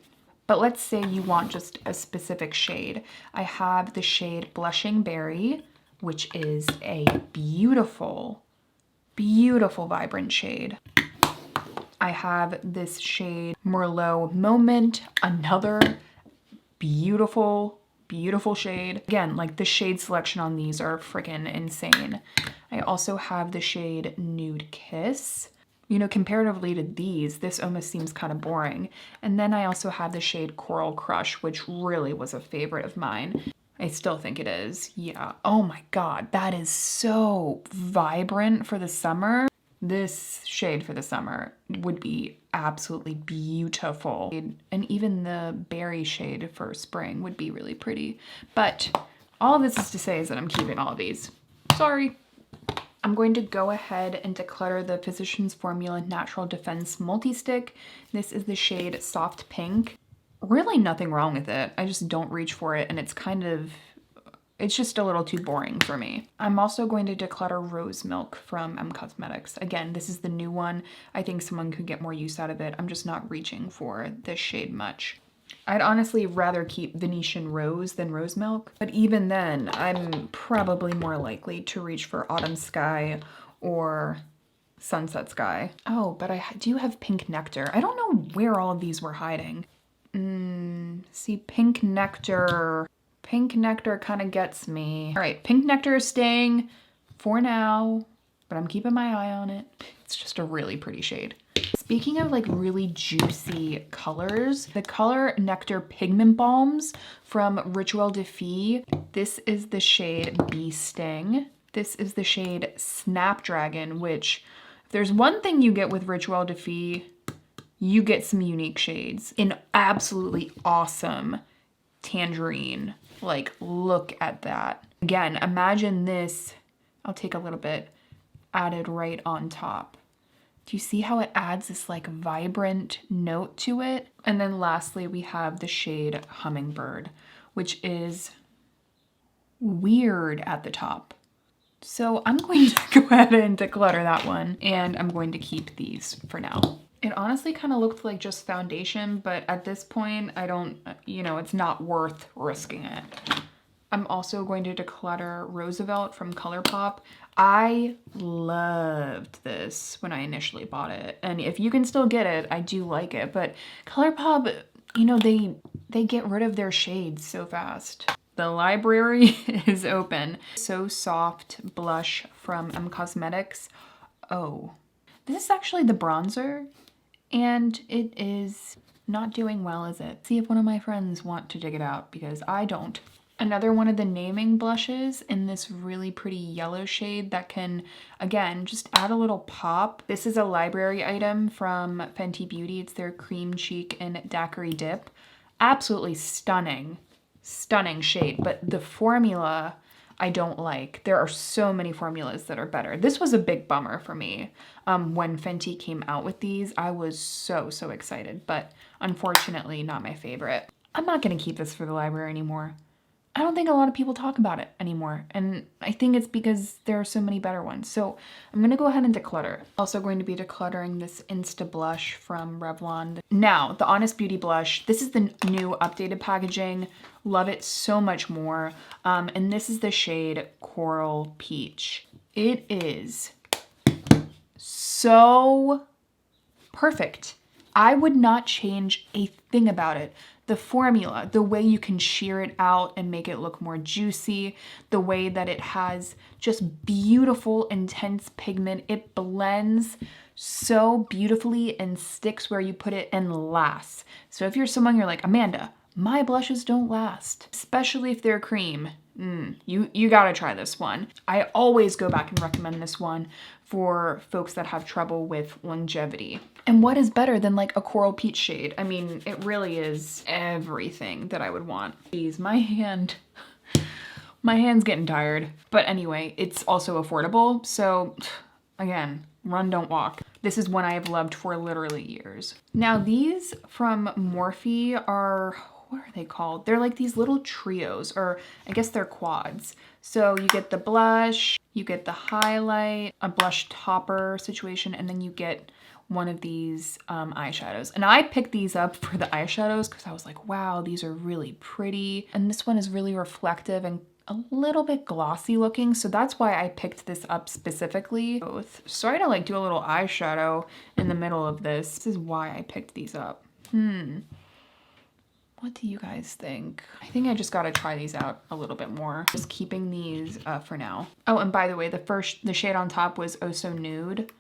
But let's say you want just a specific shade. I have the shade Blushing Berry, which is a beautiful, beautiful vibrant shade. I have this shade Merlot Moment, another beautiful, beautiful shade. Again, like the shade selection on these are freaking insane. I also have the shade Nude Kiss. You know, comparatively to these, this almost seems kind of boring. And then I also have the shade Coral Crush, which really was a favorite of mine. I still think it is. Yeah. Oh my God, that is so vibrant for the summer. This shade for the summer would be absolutely beautiful. And even the berry shade for spring would be really pretty. But all of this is to say is that I'm keeping all of these. Sorry. I'm going to go ahead and declutter the Physicians Formula Natural Defense Multi-Stick. This is the shade Soft Pink. Really nothing wrong with it. I just don't reach for it, and it's just a little too boring for me. I'm also going to declutter Rose Milk from Cosmetics. Again, this is the new one. I think someone could get more use out of it. I'm just not reaching for this shade much. I'd honestly rather keep Venetian Rose than Rose Milk, but even then, I'm probably more likely to reach for Autumn Sky or Sunset Sky. Oh, but I do have Pink Nectar. I don't know where all of these were hiding. See, Pink Nectar kind of gets me. All right, Pink Nectar is staying for now, but I'm keeping my eye on it. It's just a really pretty shade. Speaking of like really juicy colors, the Color Nectar Pigment Balms from Rituel de Fille. This is the shade Bee Sting. This is the shade Snapdragon, which if there's one thing you get with Rituel de Fille, you get some unique shades in absolutely awesome tangerine. Like, look at that. Again, imagine this, I'll take a little bit, added right on top. Do you see how it adds this like vibrant note to it? And then lastly, we have the shade Hummingbird, which is weird at the top. So I'm going to go ahead and declutter that one, and I'm going to keep these for now. It honestly kind of looked like just foundation, but at this point, I don't, it's not worth risking it. I'm also going to declutter Roosevelt from ColourPop. I loved this when I initially bought it. And if you can still get it, I do like it. But ColourPop, they get rid of their shades so fast. The library is open. So Soft blush from Cosmetics. Oh, this is actually the bronzer, and it is not doing well, is it? See if one of my friends want to dig it out, because I don't. Another one of the naming blushes in this really pretty yellow shade that can, again, just add a little pop. This is a library item from Fenty Beauty. It's their Cream Cheek and Daiquiri Dip. Absolutely stunning, stunning shade, but the formula I don't like. There are so many formulas that are better. This was a big bummer for me. When Fenty came out with these, I was so excited, but unfortunately not my favorite. I'm not gonna keep this for the library anymore. I don't think a lot of people talk about it anymore, and I think it's because there are so many better ones. So I'm gonna go ahead and declutter. Also going to be decluttering this Insta Blush from Revlon. Now, the Honest Beauty blush, this is the new updated packaging. Love it so much more. And this is the shade Coral Peach. It is so perfect. I would not change a thing about it. The formula, the way you can sheer it out and make it look more juicy, the way that it has just beautiful, intense pigment. It blends so beautifully and sticks where you put it and lasts. So if you're someone you're like, Amanda, my blushes don't last, especially if they're cream. You gotta try this one. I always go back and recommend this one for folks that have trouble with longevity. And what is better than like a Coral Peach shade? I mean, it really is everything that I would want. Geez, my hand's getting tired. But anyway, it's also affordable. So again, run, don't walk. This is one I have loved for literally years. Now these from Morphe are, what are they called? They're like these little trios, or I guess they're quads. So you get the blush, you get the highlight, a blush topper situation, and then you get one of these eyeshadows. And I picked these up for the eyeshadows because I was like, wow, these are really pretty. And this one is really reflective and a little bit glossy looking. So that's why I picked this up specifically. Sorry to like do a little eyeshadow in the middle of this. This is why I picked these up. What do you guys think? I think I just gotta try these out a little bit more. Just keeping these for now. Oh, and by the way, the shade on top was Oh So Nude.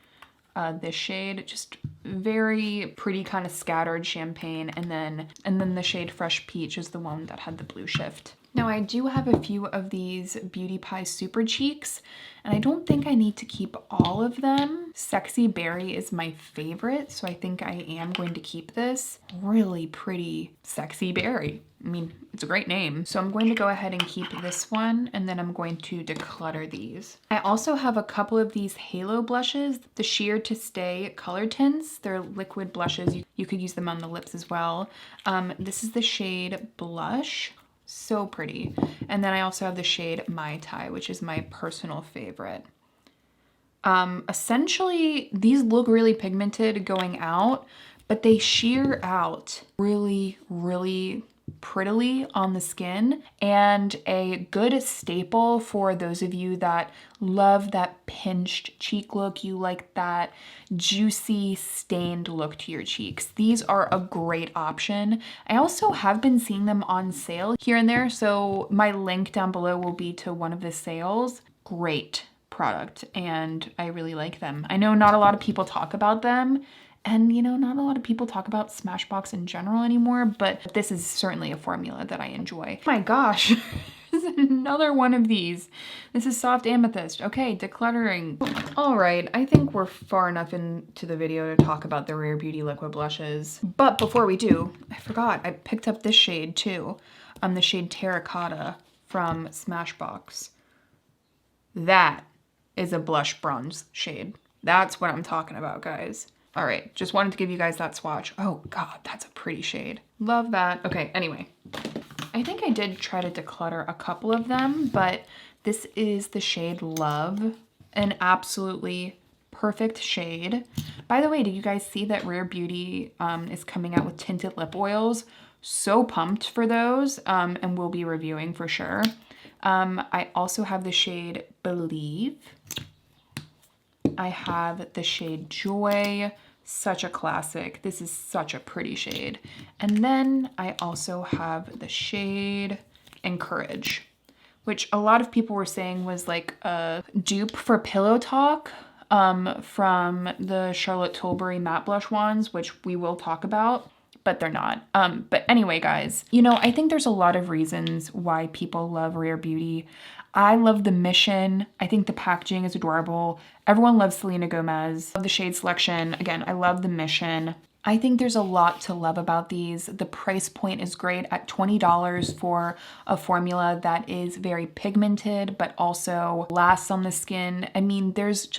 This shade, just very pretty kind of scattered champagne, and then the shade Fresh Peach is the one that had the blue shift. Now I do have a few of these Beauty Pie Super Cheeks, and I don't think I need to keep all of them. Sexy Berry is my favorite, so I think I am going to keep this. Really pretty Sexy Berry. I mean, it's a great name. So I'm going to go ahead and keep this one, and then I'm going to declutter these. I also have a couple of these Halo blushes, the Sheer to Stay color tints. They're liquid blushes. You could use them on the lips as well. This is the shade Blush. So pretty. And then I also have the shade Mai Tai, which is my personal favorite. Essentially, these look really pigmented going out, but they sheer out really prettily on the skin, and a good staple for those of you that love that pinched cheek look. You like that juicy stained look to your cheeks. These are a great option. I also have been seeing them on sale here and there, so my link down below will be to one of the sales. Great product, and I really like them. I know not a lot of people talk about them, and you know, not a lot of people talk about Smashbox in general anymore, but this is certainly a formula that I enjoy. Oh my gosh, there's another one of these. This is Soft Amethyst. Okay, decluttering. All right, I think we're far enough into the video to talk about the Rare Beauty liquid blushes. But before we do, I forgot, I picked up this shade too. The shade Terracotta from Smashbox. That is a blush bronze shade. That's what I'm talking about, guys. All right, just wanted to give you guys that swatch. Oh God, that's a pretty shade. Love that. Okay, anyway, I think I did try to declutter a couple of them, but this is the shade Love, an absolutely perfect shade. By the way, did you guys see that Rare Beauty is coming out with tinted lip oils? So pumped for those, and we'll be reviewing for sure. I also have the shade Believe. I have the shade Joy, such a classic. This is such a pretty shade. And then I also have the shade Encourage, which a lot of people were saying was like a dupe for Pillow Talk from the Charlotte Tilbury matte blush ones, which we will talk about. but they're not. But anyway, guys, you know, I think there's a lot of reasons why people love Rare Beauty. I love the mission. I think the packaging is adorable. Everyone loves Selena Gomez. I love the shade selection. Again, I love the mission. I think there's a lot to love about these. The price point is great at $20 for a formula that is very pigmented, but also lasts on the skin. I mean, there's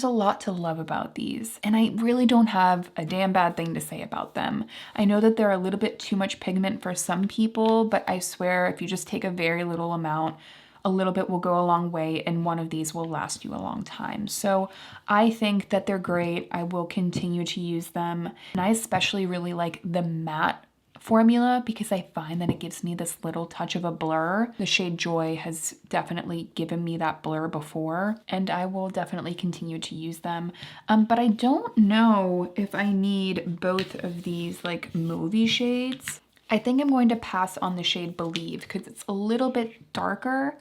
a lot to love about these, and I really don't have a damn bad thing to say about them. I know that they're a little bit too much pigment for some people, but I swear if you just take a very little amount, a little bit will go a long way, and one of these will last you a long time. So I think that they're great. I will continue to use them. And I especially really like the matte formula because I find that it gives me this little touch of a blur. The shade Joy has definitely given me that blur before, and I will definitely continue to use them. But I don't know if I need both of these like mauvey shades. I think I'm going to pass on the shade Believe because it's a little bit darker.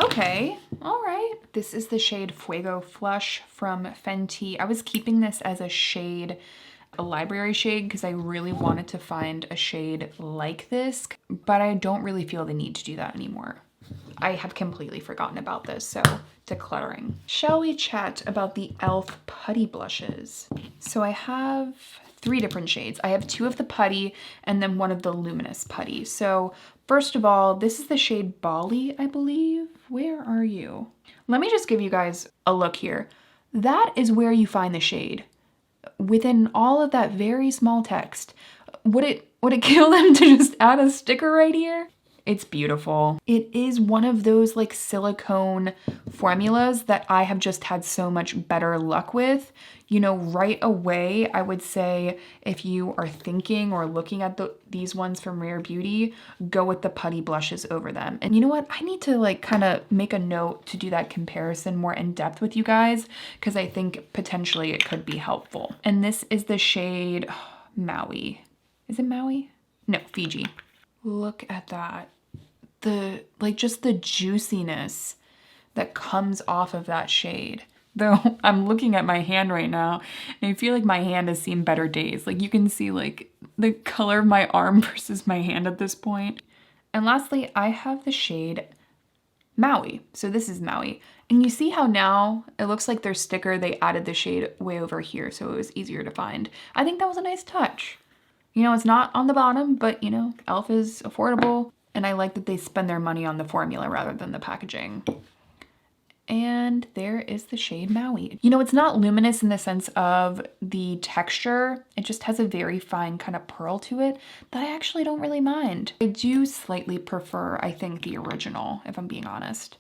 Okay, all right. This is the shade Fuego Flush from Fenty. I was keeping this as a shade, a library shade, because I really wanted to find a shade like this, but I don't really feel the need to do that anymore. I have completely forgotten about this, so decluttering. Shall we chat about the e.l.f. Putty Blushes? So I have 3 different shades. I have 2 of the putty and then 1 of the luminous putty. So first of all, this is the shade Bali, I believe. Where are you? Let me just give you guys a look here. That is where you find the shade. Within all of that very small text. Would it kill them to just add a sticker right here? It's beautiful. It is one of those like silicone formulas that I have just had so much better luck with. You know, right away, I would say if you are thinking or looking at these ones from Rare Beauty, go with the putty blushes over them. And you know what? I need to like kind of make a note to do that comparison more in depth with you guys because I think potentially it could be helpful. And this is the shade Maui. Is it Maui? No, Fiji. Look at that. Just the juiciness that comes off of that shade. Though I'm looking at my hand right now and I feel like my hand has seen better days. Like you can see like the color of my arm versus my hand at this point. And lastly, I have the shade Maui. So this is Maui. And you see how now it looks like their sticker, they added the shade way over here so it was easier to find. I think that was a nice touch. You know, it's not on the bottom, but you know, e.l.f. is affordable. And I like that they spend their money on the formula rather than the packaging. And there is the shade Maui. You know, it's not luminous in the sense of the texture. It just has a very fine kind of pearl to it that I actually don't really mind. I do slightly prefer, I think, the original, if I'm being honest.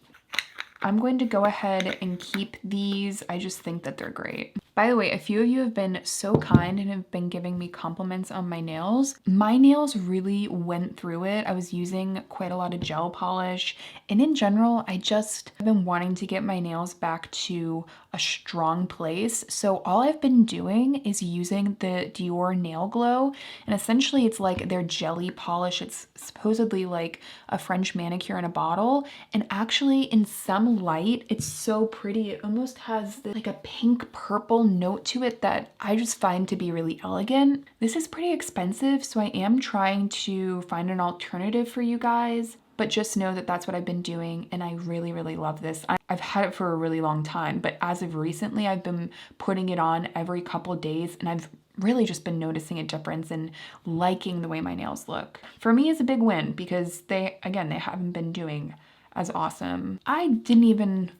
I'm going to go ahead and keep these. I just think that they're great. By the way, a few of you have been so kind and have been giving me compliments on my nails. My nails really went through it. I was using quite a lot of gel polish, and in general, I just have been wanting to get my nails back to a strong place. So all I've been doing is using the Dior Nail Glow, and essentially it's like their jelly polish. It's supposedly like a French manicure in a bottle, and actually in some light, it's so pretty. It almost has like a pink purple note to it that I just find to be really elegant. This is pretty expensive, so I am trying to find an alternative for you guys, but just know that that's what I've been doing and I really, really love this. I've had it for a really long time, but as of recently, I've been putting it on every couple of days and I've really just been noticing a difference and liking the way my nails look. For me, it's a big win because they haven't been doing as awesome. I didn't even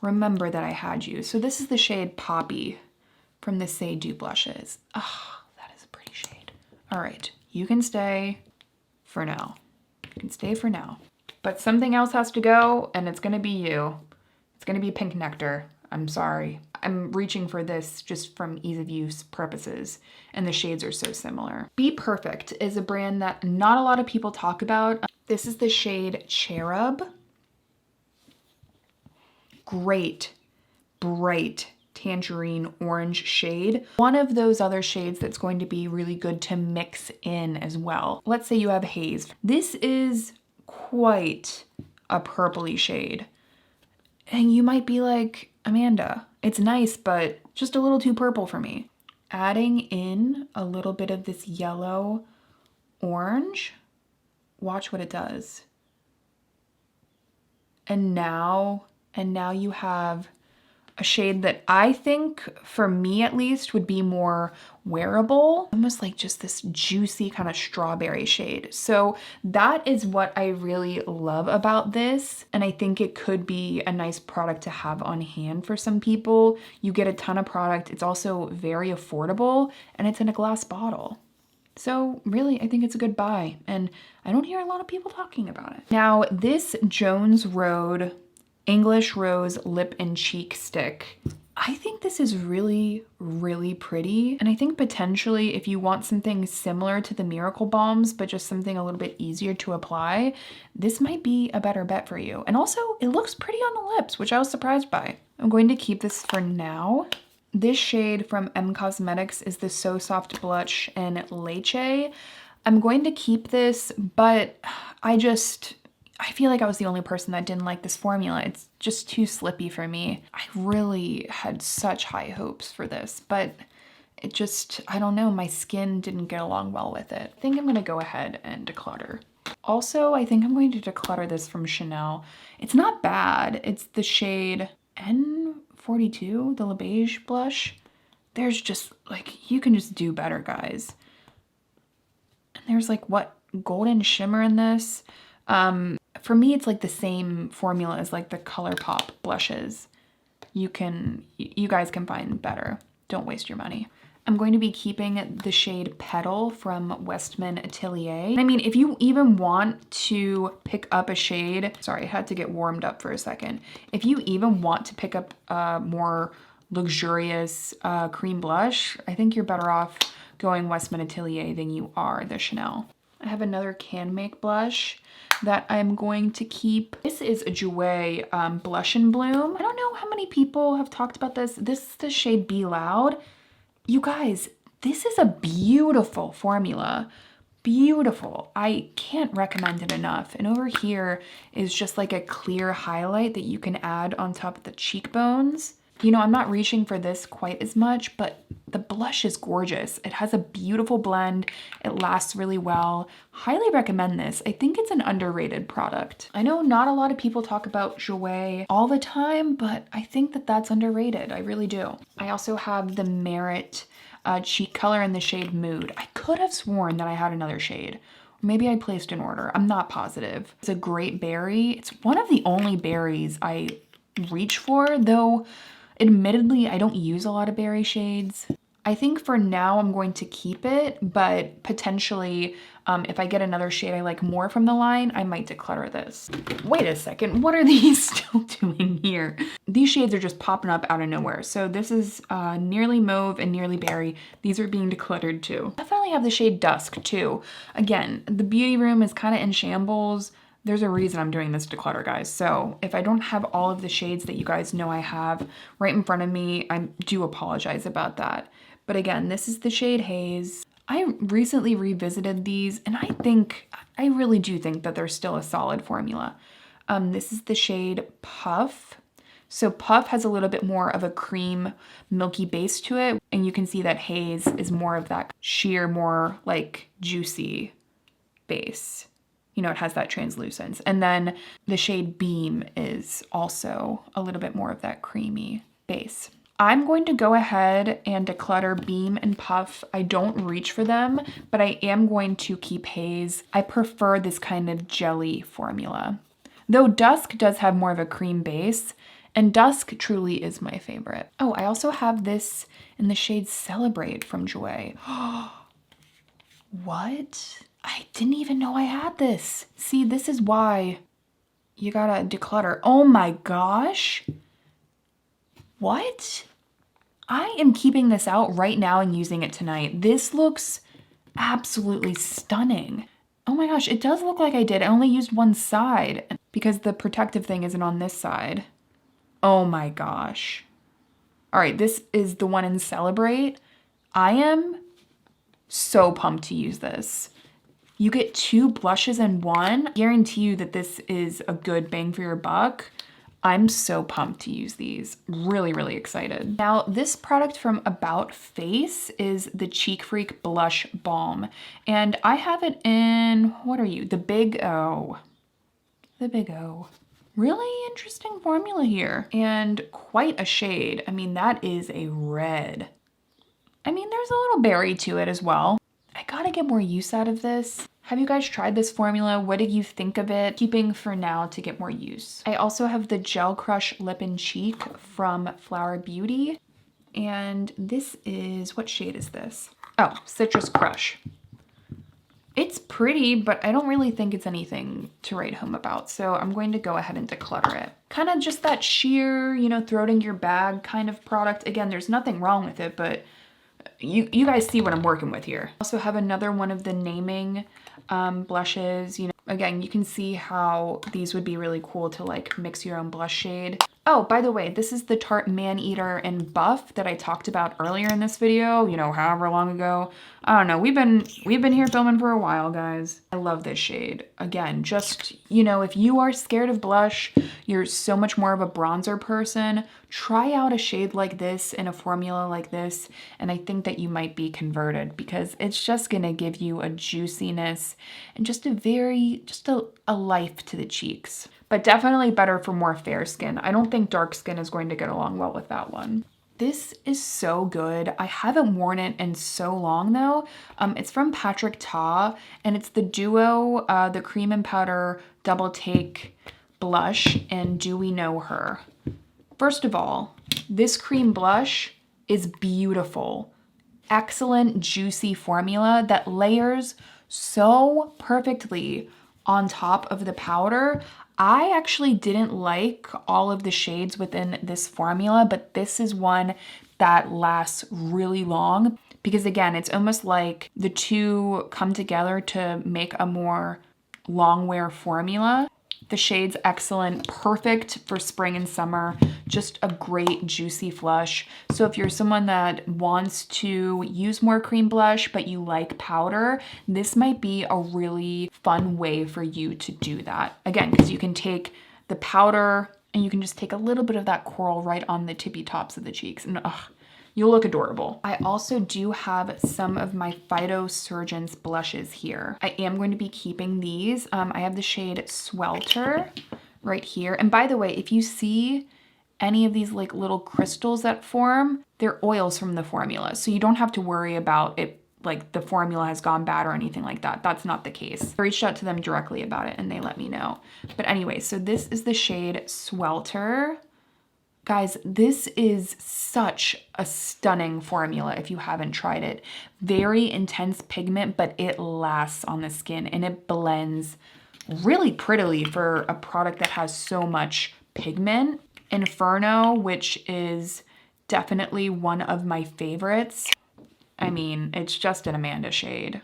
remember that I had you. So this is the shade Poppy from the Say Do blushes. Oh, that is a pretty shade. All right, you can stay for now. You can stay for now. But something else has to go, and it's gonna be you. It's gonna be Pink Nectar. I'm sorry. I'm reaching for this just from ease of use purposes, and the shades are so similar. Be Perfect is a brand that not a lot of people talk about. This is the shade Cherub. Great, bright tangerine orange shade. One of those other shades that's going to be really good to mix in as well. Let's say you have haze. This is quite a purpley shade. And you might be like, Amanda, it's nice, but just a little too purple for me. adding in a little bit of this yellow orange. Watch what it does. And now you have a shade that I think, for me at least, would be more wearable. Almost like just this juicy kind of strawberry shade. So that is what I really love about this. And I think it could be a nice product to have on hand for some people. You get a ton of product. It's also very affordable and it's in a glass bottle. So really, I think it's a good buy. And I don't hear a lot of people talking about it. Now, this Jones Road English Rose Lip and Cheek Stick. I think this is really, really pretty. And I think potentially if you want something similar to the Miracle Balms, but just something a little bit easier to apply, this might be a better bet for you. And also it looks pretty on the lips, which I was surprised by. I'm going to keep this for now. This shade from M Cosmetics is the So Soft Blush in Leche. I'm going to keep this, but I feel like I was the only person that didn't like this formula. It's just too slippy for me. I really had such high hopes for this, but it just, I don't know, my skin didn't get along well with it. I think I'm gonna go ahead and declutter. Also, I think I'm going to declutter this from Chanel. It's not bad. It's the shade N42, the Le Beige blush. There's just, like, you can just do better, guys. And there's like, what, golden shimmer in this? For me, it's like the same formula as like the ColourPop blushes. You guys can find better. Don't waste your money. I'm going to be keeping the shade Petal from Westman Atelier. I mean, if you even want to pick up a shade, sorry, I had to get warmed up for a second. If you even want to pick up a more luxurious cream blush, I think you're better off going Westman Atelier than you are the Chanel. I have another Can Make blush that I'm going to keep. This is a Jouer Blush and Bloom. I don't know how many people have talked about this. This is the shade Be Loud. You guys, this is a beautiful formula. Beautiful. I can't recommend it enough. And over here is just like a clear highlight that you can add on top of the cheekbones. You know, I'm not reaching for this quite as much, but the blush is gorgeous. It has a beautiful blend. It lasts really well. Highly recommend this. I think it's an underrated product. I know not a lot of people talk about Jouer all the time, but I think that that's underrated. I really do. I also have the Merit cheek color in the shade Mood. I could have sworn that I had another shade. Maybe I placed an order. I'm not positive. It's a great berry. It's one of the only berries I reach for, though admittedly, I don't use a lot of berry shades. I think for now I'm going to keep it, but potentially if I get another shade I like more from the line, I might declutter this. Wait a second, what are these still doing here? These shades are just popping up out of nowhere. So this is Nearly Mauve and Nearly Berry. These are being decluttered too. Definitely have the shade Dusk too. Again, the beauty room is kind of in shambles. There's a reason I'm doing this declutter, guys. So if I don't have all of the shades that you guys know I have right in front of me, I do apologize about that. But again, this is the shade Haze. I recently revisited these and I really do think that they're still a solid formula. This is the shade Puff. So Puff has a little bit more of a cream milky base to it. And you can see that Haze is more of that sheer, more like juicy base. You know, it has that translucence. And then the shade Beam is also a little bit more of that creamy base. I'm going to go ahead and declutter Beam and Puff. I don't reach for them, but I am going to keep Haze. I prefer this kind of jelly formula. Though Dusk does have more of a cream base, and Dusk truly is my favorite. Oh, I also have this in the shade Celebrate from Jouer. What? I didn't even know I had this. See, this is why you gotta declutter. Oh my gosh. What? I am keeping this out right now and using it tonight. This looks absolutely stunning. Oh my gosh, it does look like I did. I only used one side because the protective thing isn't on this side. Oh my gosh. All right, this is the one in Celebrate. I am so pumped to use this. You get 2 blushes in one. I guarantee you that this is a good bang for your buck. I'm so pumped to use these. Really, really excited. Now, this product from About Face is the Cheek Freak Blush Balm. And I have it in, what are you? The Big O. The Big O. Really interesting formula here. And quite a shade. I mean, that is a red. I mean, there's a little berry to it as well. I gotta get more use out of this. Have you guys tried this formula? What did you think of it? Keeping for now to get more use. I also have the Gel Crush Lip and Cheek from Flower Beauty. And this is, what shade is this? Oh, Citrus Crush. It's pretty, but I don't really think it's anything to write home about. So I'm going to go ahead and declutter it. Kind of just that sheer, you know, throw it in your bag kind of product. Again, there's nothing wrong with it, but you guys see what I'm working with here. I also have another one of the naming blushes. You know, again, you can see how these would be really cool to like mix your own blush shade. Oh, by the way, this is the Tarte Maneater and Buff that I talked about earlier in this video, you know, however long ago. I don't know, we've been here filming for a while, guys. I love this shade. Again, just, you know, if you are scared of blush, you're so much more of a bronzer person, try out a shade like this in a formula like this, and I think that you might be converted because it's just gonna give you a juiciness and just a life to the cheeks. But definitely better for more fair skin. I don't think dark skin is going to get along well with that one. This is so good. I haven't worn it in so long though. It's from Patrick Ta, and it's the Duo, the Cream and Powder Double Take Blush and Do We Know Her. First of all, this cream blush is beautiful. Excellent, juicy formula that layers so perfectly on top of the powder. I actually didn't like all of the shades within this formula, but this is one that lasts really long because again, it's almost like the two come together to make a more long wear formula. The shade's excellent, perfect for spring and summer, just a great juicy flush. So if you're someone that wants to use more cream blush, but you like powder, this might be a really fun way for you to do that. Again, because you can take the powder and you can just take a little bit of that coral right on the tippy tops of the cheeks and you'll look adorable. I also do have some of my Phytosurgence blushes here. I am going to be keeping these. I have the shade Swelter right here. And by the way, if you see any of these like little crystals that form, they're oils from the formula. So you don't have to worry about it like the formula has gone bad or anything like that. That's not the case. I reached out to them directly about it and they let me know. But anyway, so this is the shade Swelter. Guys, this is such a stunning formula if you haven't tried it. Very intense pigment, but it lasts on the skin and it blends really prettily for a product that has so much pigment. Inferno, which is definitely one of my favorites. I mean, it's just an Amanda shade.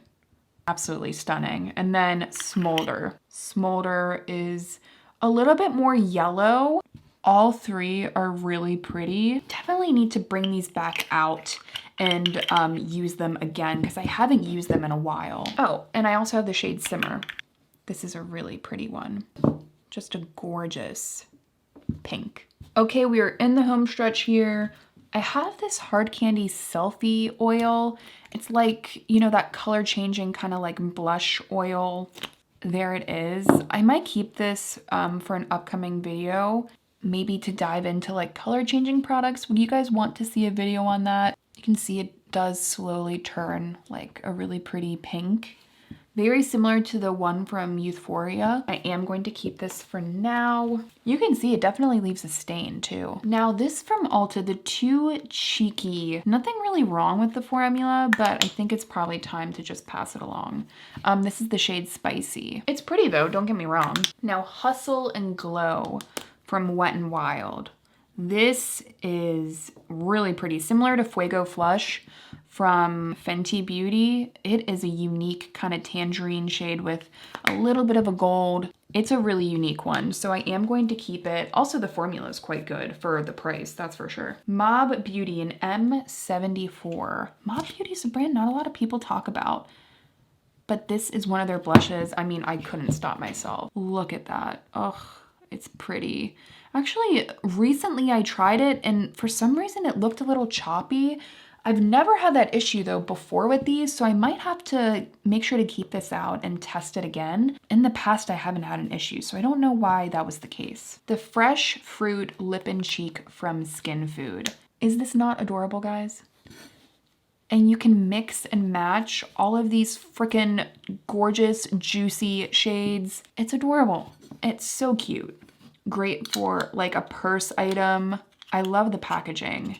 Absolutely stunning. And then Smolder. Smolder is a little bit more yellow. All three are really pretty. Definitely need to bring these back out and use them again because I haven't used them in a while. Oh, and I also have the shade Simmer. This is a really pretty one. Just a gorgeous pink. Okay, we are in the home stretch here. I have this Hard Candy Selfie oil. It's like, you know, that color changing kind of like blush oil. There it is. I might keep this for an upcoming video. Maybe to dive into like color changing products. Would you guys want to see a video on that? You can see it does slowly turn like a really pretty pink. Very similar to the one from Euphoria. I am going to keep this for now. You can see it definitely leaves a stain too. Now this from Ulta, the Too Cheeky. Nothing really wrong with the formula, but I think it's probably time to just pass it along. This is the shade Spicy. It's pretty though, don't get me wrong. Now Hustle and Glow from Wet n Wild. This is really pretty, similar to Fuego Flush from Fenty Beauty. It is a unique kind of tangerine shade with a little bit of a gold. It's a really unique one, so I am going to keep it. Also, the formula is quite good for the price, that's for sure. Mob Beauty in M74. Mob Beauty is a brand not a lot of people talk about, but this is one of their blushes. I mean, I couldn't stop myself. Look at that. Ugh. It's pretty. Actually, recently I tried it and for some reason it looked a little choppy. I've never had that issue though before with these, so I might have to make sure to keep this out and test it again. In the past, I haven't had an issue, so I don't know why that was the case. The Fresh Fruit Lip and Cheek from Skin Food. Is this not adorable, guys? And you can mix and match all of these freaking gorgeous, juicy shades. It's adorable. It's so cute. Great for like a purse item. I love the packaging.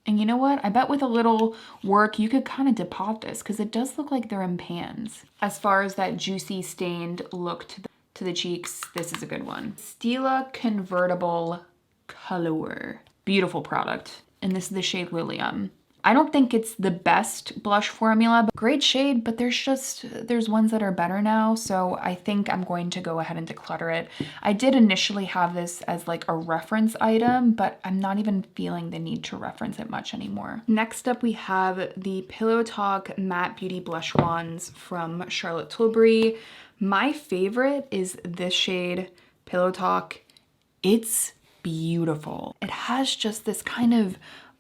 And you know what? I bet with a little work, you could kind of depot this because it does look like they're in pans. As far as that juicy stained look to the cheeks, this is a good one. Stila Convertible Color. Beautiful product. And this is the shade Lilium. I don't think it's the best blush formula, but great shade, but there's ones that are better now, so I think I'm going to go ahead and declutter it. I did initially have this as like a reference item, but I'm not even feeling the need to reference it much anymore. Next up, we have the Pillow Talk Matte Beauty Blush Wands from Charlotte Tilbury. My favorite is this shade, Pillow Talk. It's beautiful. It has just this kind of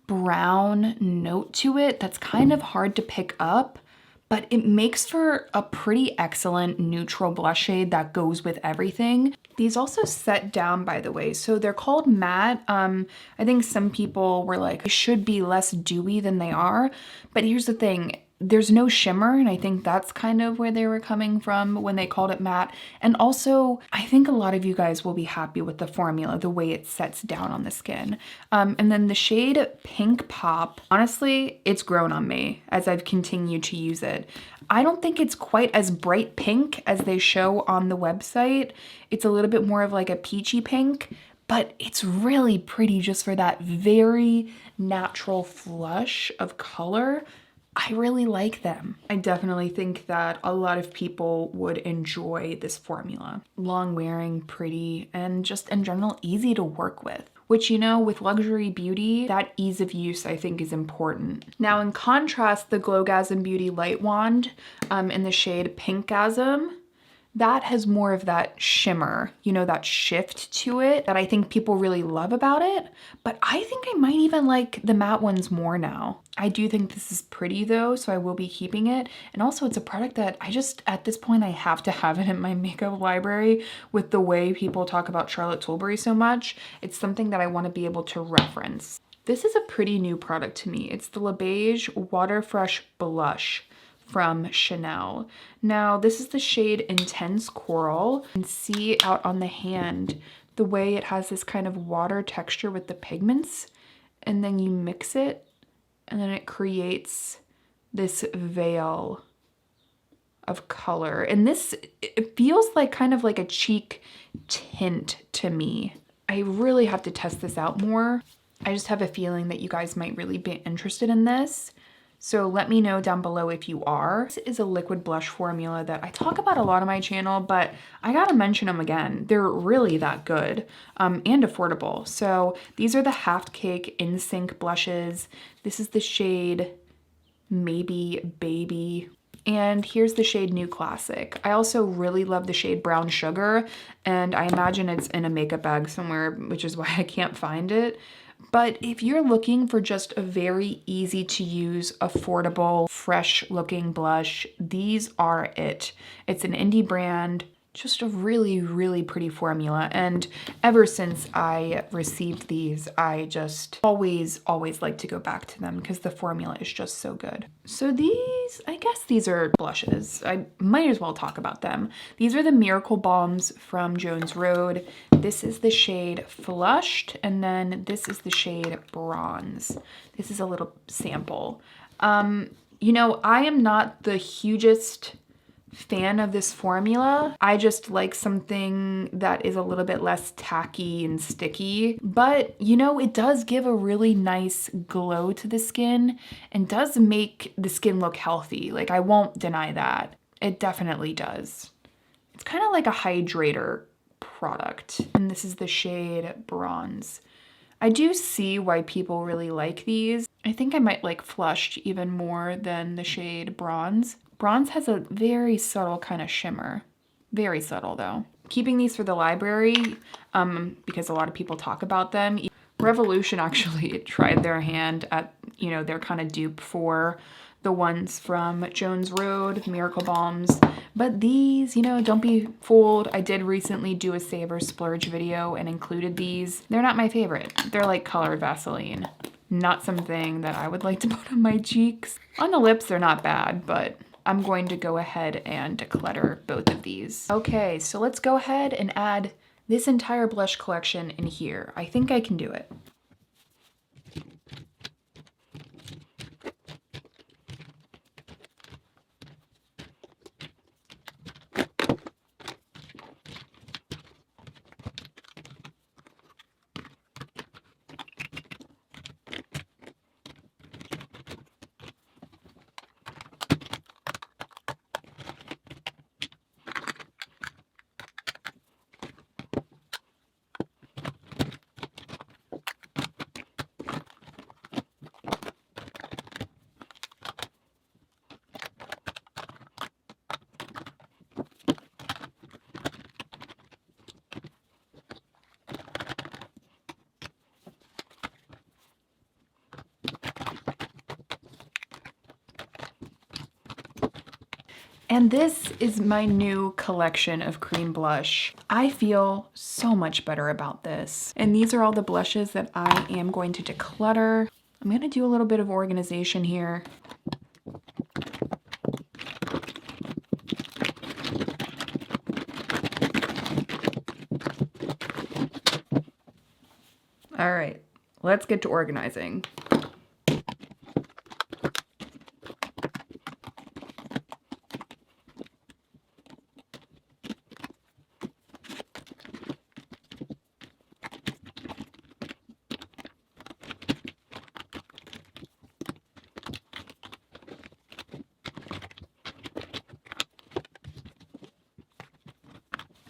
brown note to it that's kind of hard to pick up, but it makes for a pretty excellent neutral blush shade that goes with everything. These also set down, by the way, so they're called matte. I think some people were like, they should be less dewy than they are, but here's the thing. There's no shimmer, and I think that's kind of where they were coming from when they called it matte. And also, I think a lot of you guys will be happy with the formula, the way it sets down on the skin. And then the shade Pink Pop, honestly, it's grown on me as I've continued to use it. I don't think it's quite as bright pink as they show on the website. It's a little bit more of like a peachy pink, but it's really pretty just for that very natural flush of color. I really like them. I definitely think that a lot of people would enjoy this formula. Long wearing, pretty, and just in general easy to work with. Which, you know, with luxury beauty, that ease of use I think is important. Now in contrast, the Glowgasm Beauty Light Wand in the shade Pinkgasm, that has more of that shimmer, you know, that shift to it that I think people really love about it. But I think I might even like the matte ones more now. I do think this is pretty though, so I will be keeping it. And also it's a product that I just, at this point, I have to have it in my makeup library with the way people talk about Charlotte Tilbury so much. It's something that I want to be able to reference. This is a pretty new product to me. It's the Le Beige Water Fresh Blush from Chanel. Now this is the shade Intense Coral. You can see out on the hand the way it has this kind of water texture with the pigments, and then you mix it and then it creates this veil of color. And this, it feels like kind of like a cheek tint to me. I really have to test this out more. I just have a feeling that you guys might really be interested in this. So let me know down below if you are. This is a liquid blush formula that I talk about a lot on my channel, but I gotta mention them again. They're really that good and affordable. So these are the Half Cake In Sync blushes. This is the shade Maybe Baby. And here's the shade New Classic. I also really love the shade Brown Sugar, and I imagine it's in a makeup bag somewhere, which is why I can't find it. But if you're looking for just a very easy to use, affordable, fresh looking blush, these are it. It's an indie brand, just a really, really pretty formula. And ever since I received these, I just always like to go back to them because the formula is just so good. So these, I guess these are blushes. I might as well talk about them. These are the Miracle Balms from Jones Road. This is the shade Flushed, and then this is the shade Bronze. This is a little sample. You know, I am not the hugest fan of this formula. I just like something that is a little bit less tacky and sticky, but you know, it does give a really nice glow to the skin and does make the skin look healthy. Like, I won't deny that. It definitely does. It's kind of like a hydrator product. And this is the shade Bronze. I do see why people really like these. I think I might like Flushed even more than the shade Bronze. Bronze has a very subtle kind of shimmer. Very subtle though. keeping these for the library because a lot of people talk about them. Revolution actually tried their hand at, you know, their kind of dupe for the ones from Jones Road, Miracle Balms. But these, you know, don't be fooled. I did recently do a Save or Splurge video and included these. They're not my favorite. They're like colored Vaseline. Not something that I would like to put on my cheeks. On the lips, they're not bad, but I'm going to go ahead and declutter both of these. Okay, so let's go ahead and add this entire blush collection in here. I think I can do it. And this is my new collection of cream blush. I feel so much better about this. And these are all the blushes that I am going to declutter. I'm gonna do a little bit of organization here. All right, let's get to organizing.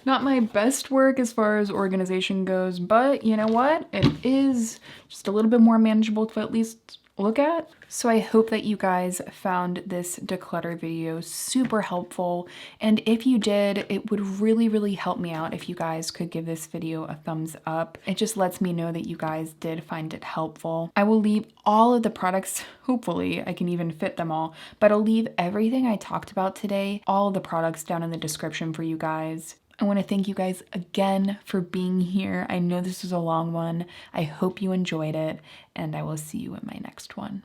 Not my best work as far as organization goes, but you know what? It is just a little bit more manageable to at least look at. So I hope that you guys found this declutter video super helpful. And if you did, it would really, really help me out if you guys could give this video a thumbs up. It just lets me know that you guys did find it helpful. I will leave all of the products, hopefully I can even fit them all, but I'll leave everything I talked about today, all of the products down in the description for you guys. I want to thank you guys again for being here. I know this was a long one. I hope you enjoyed it, and I will see you in my next one.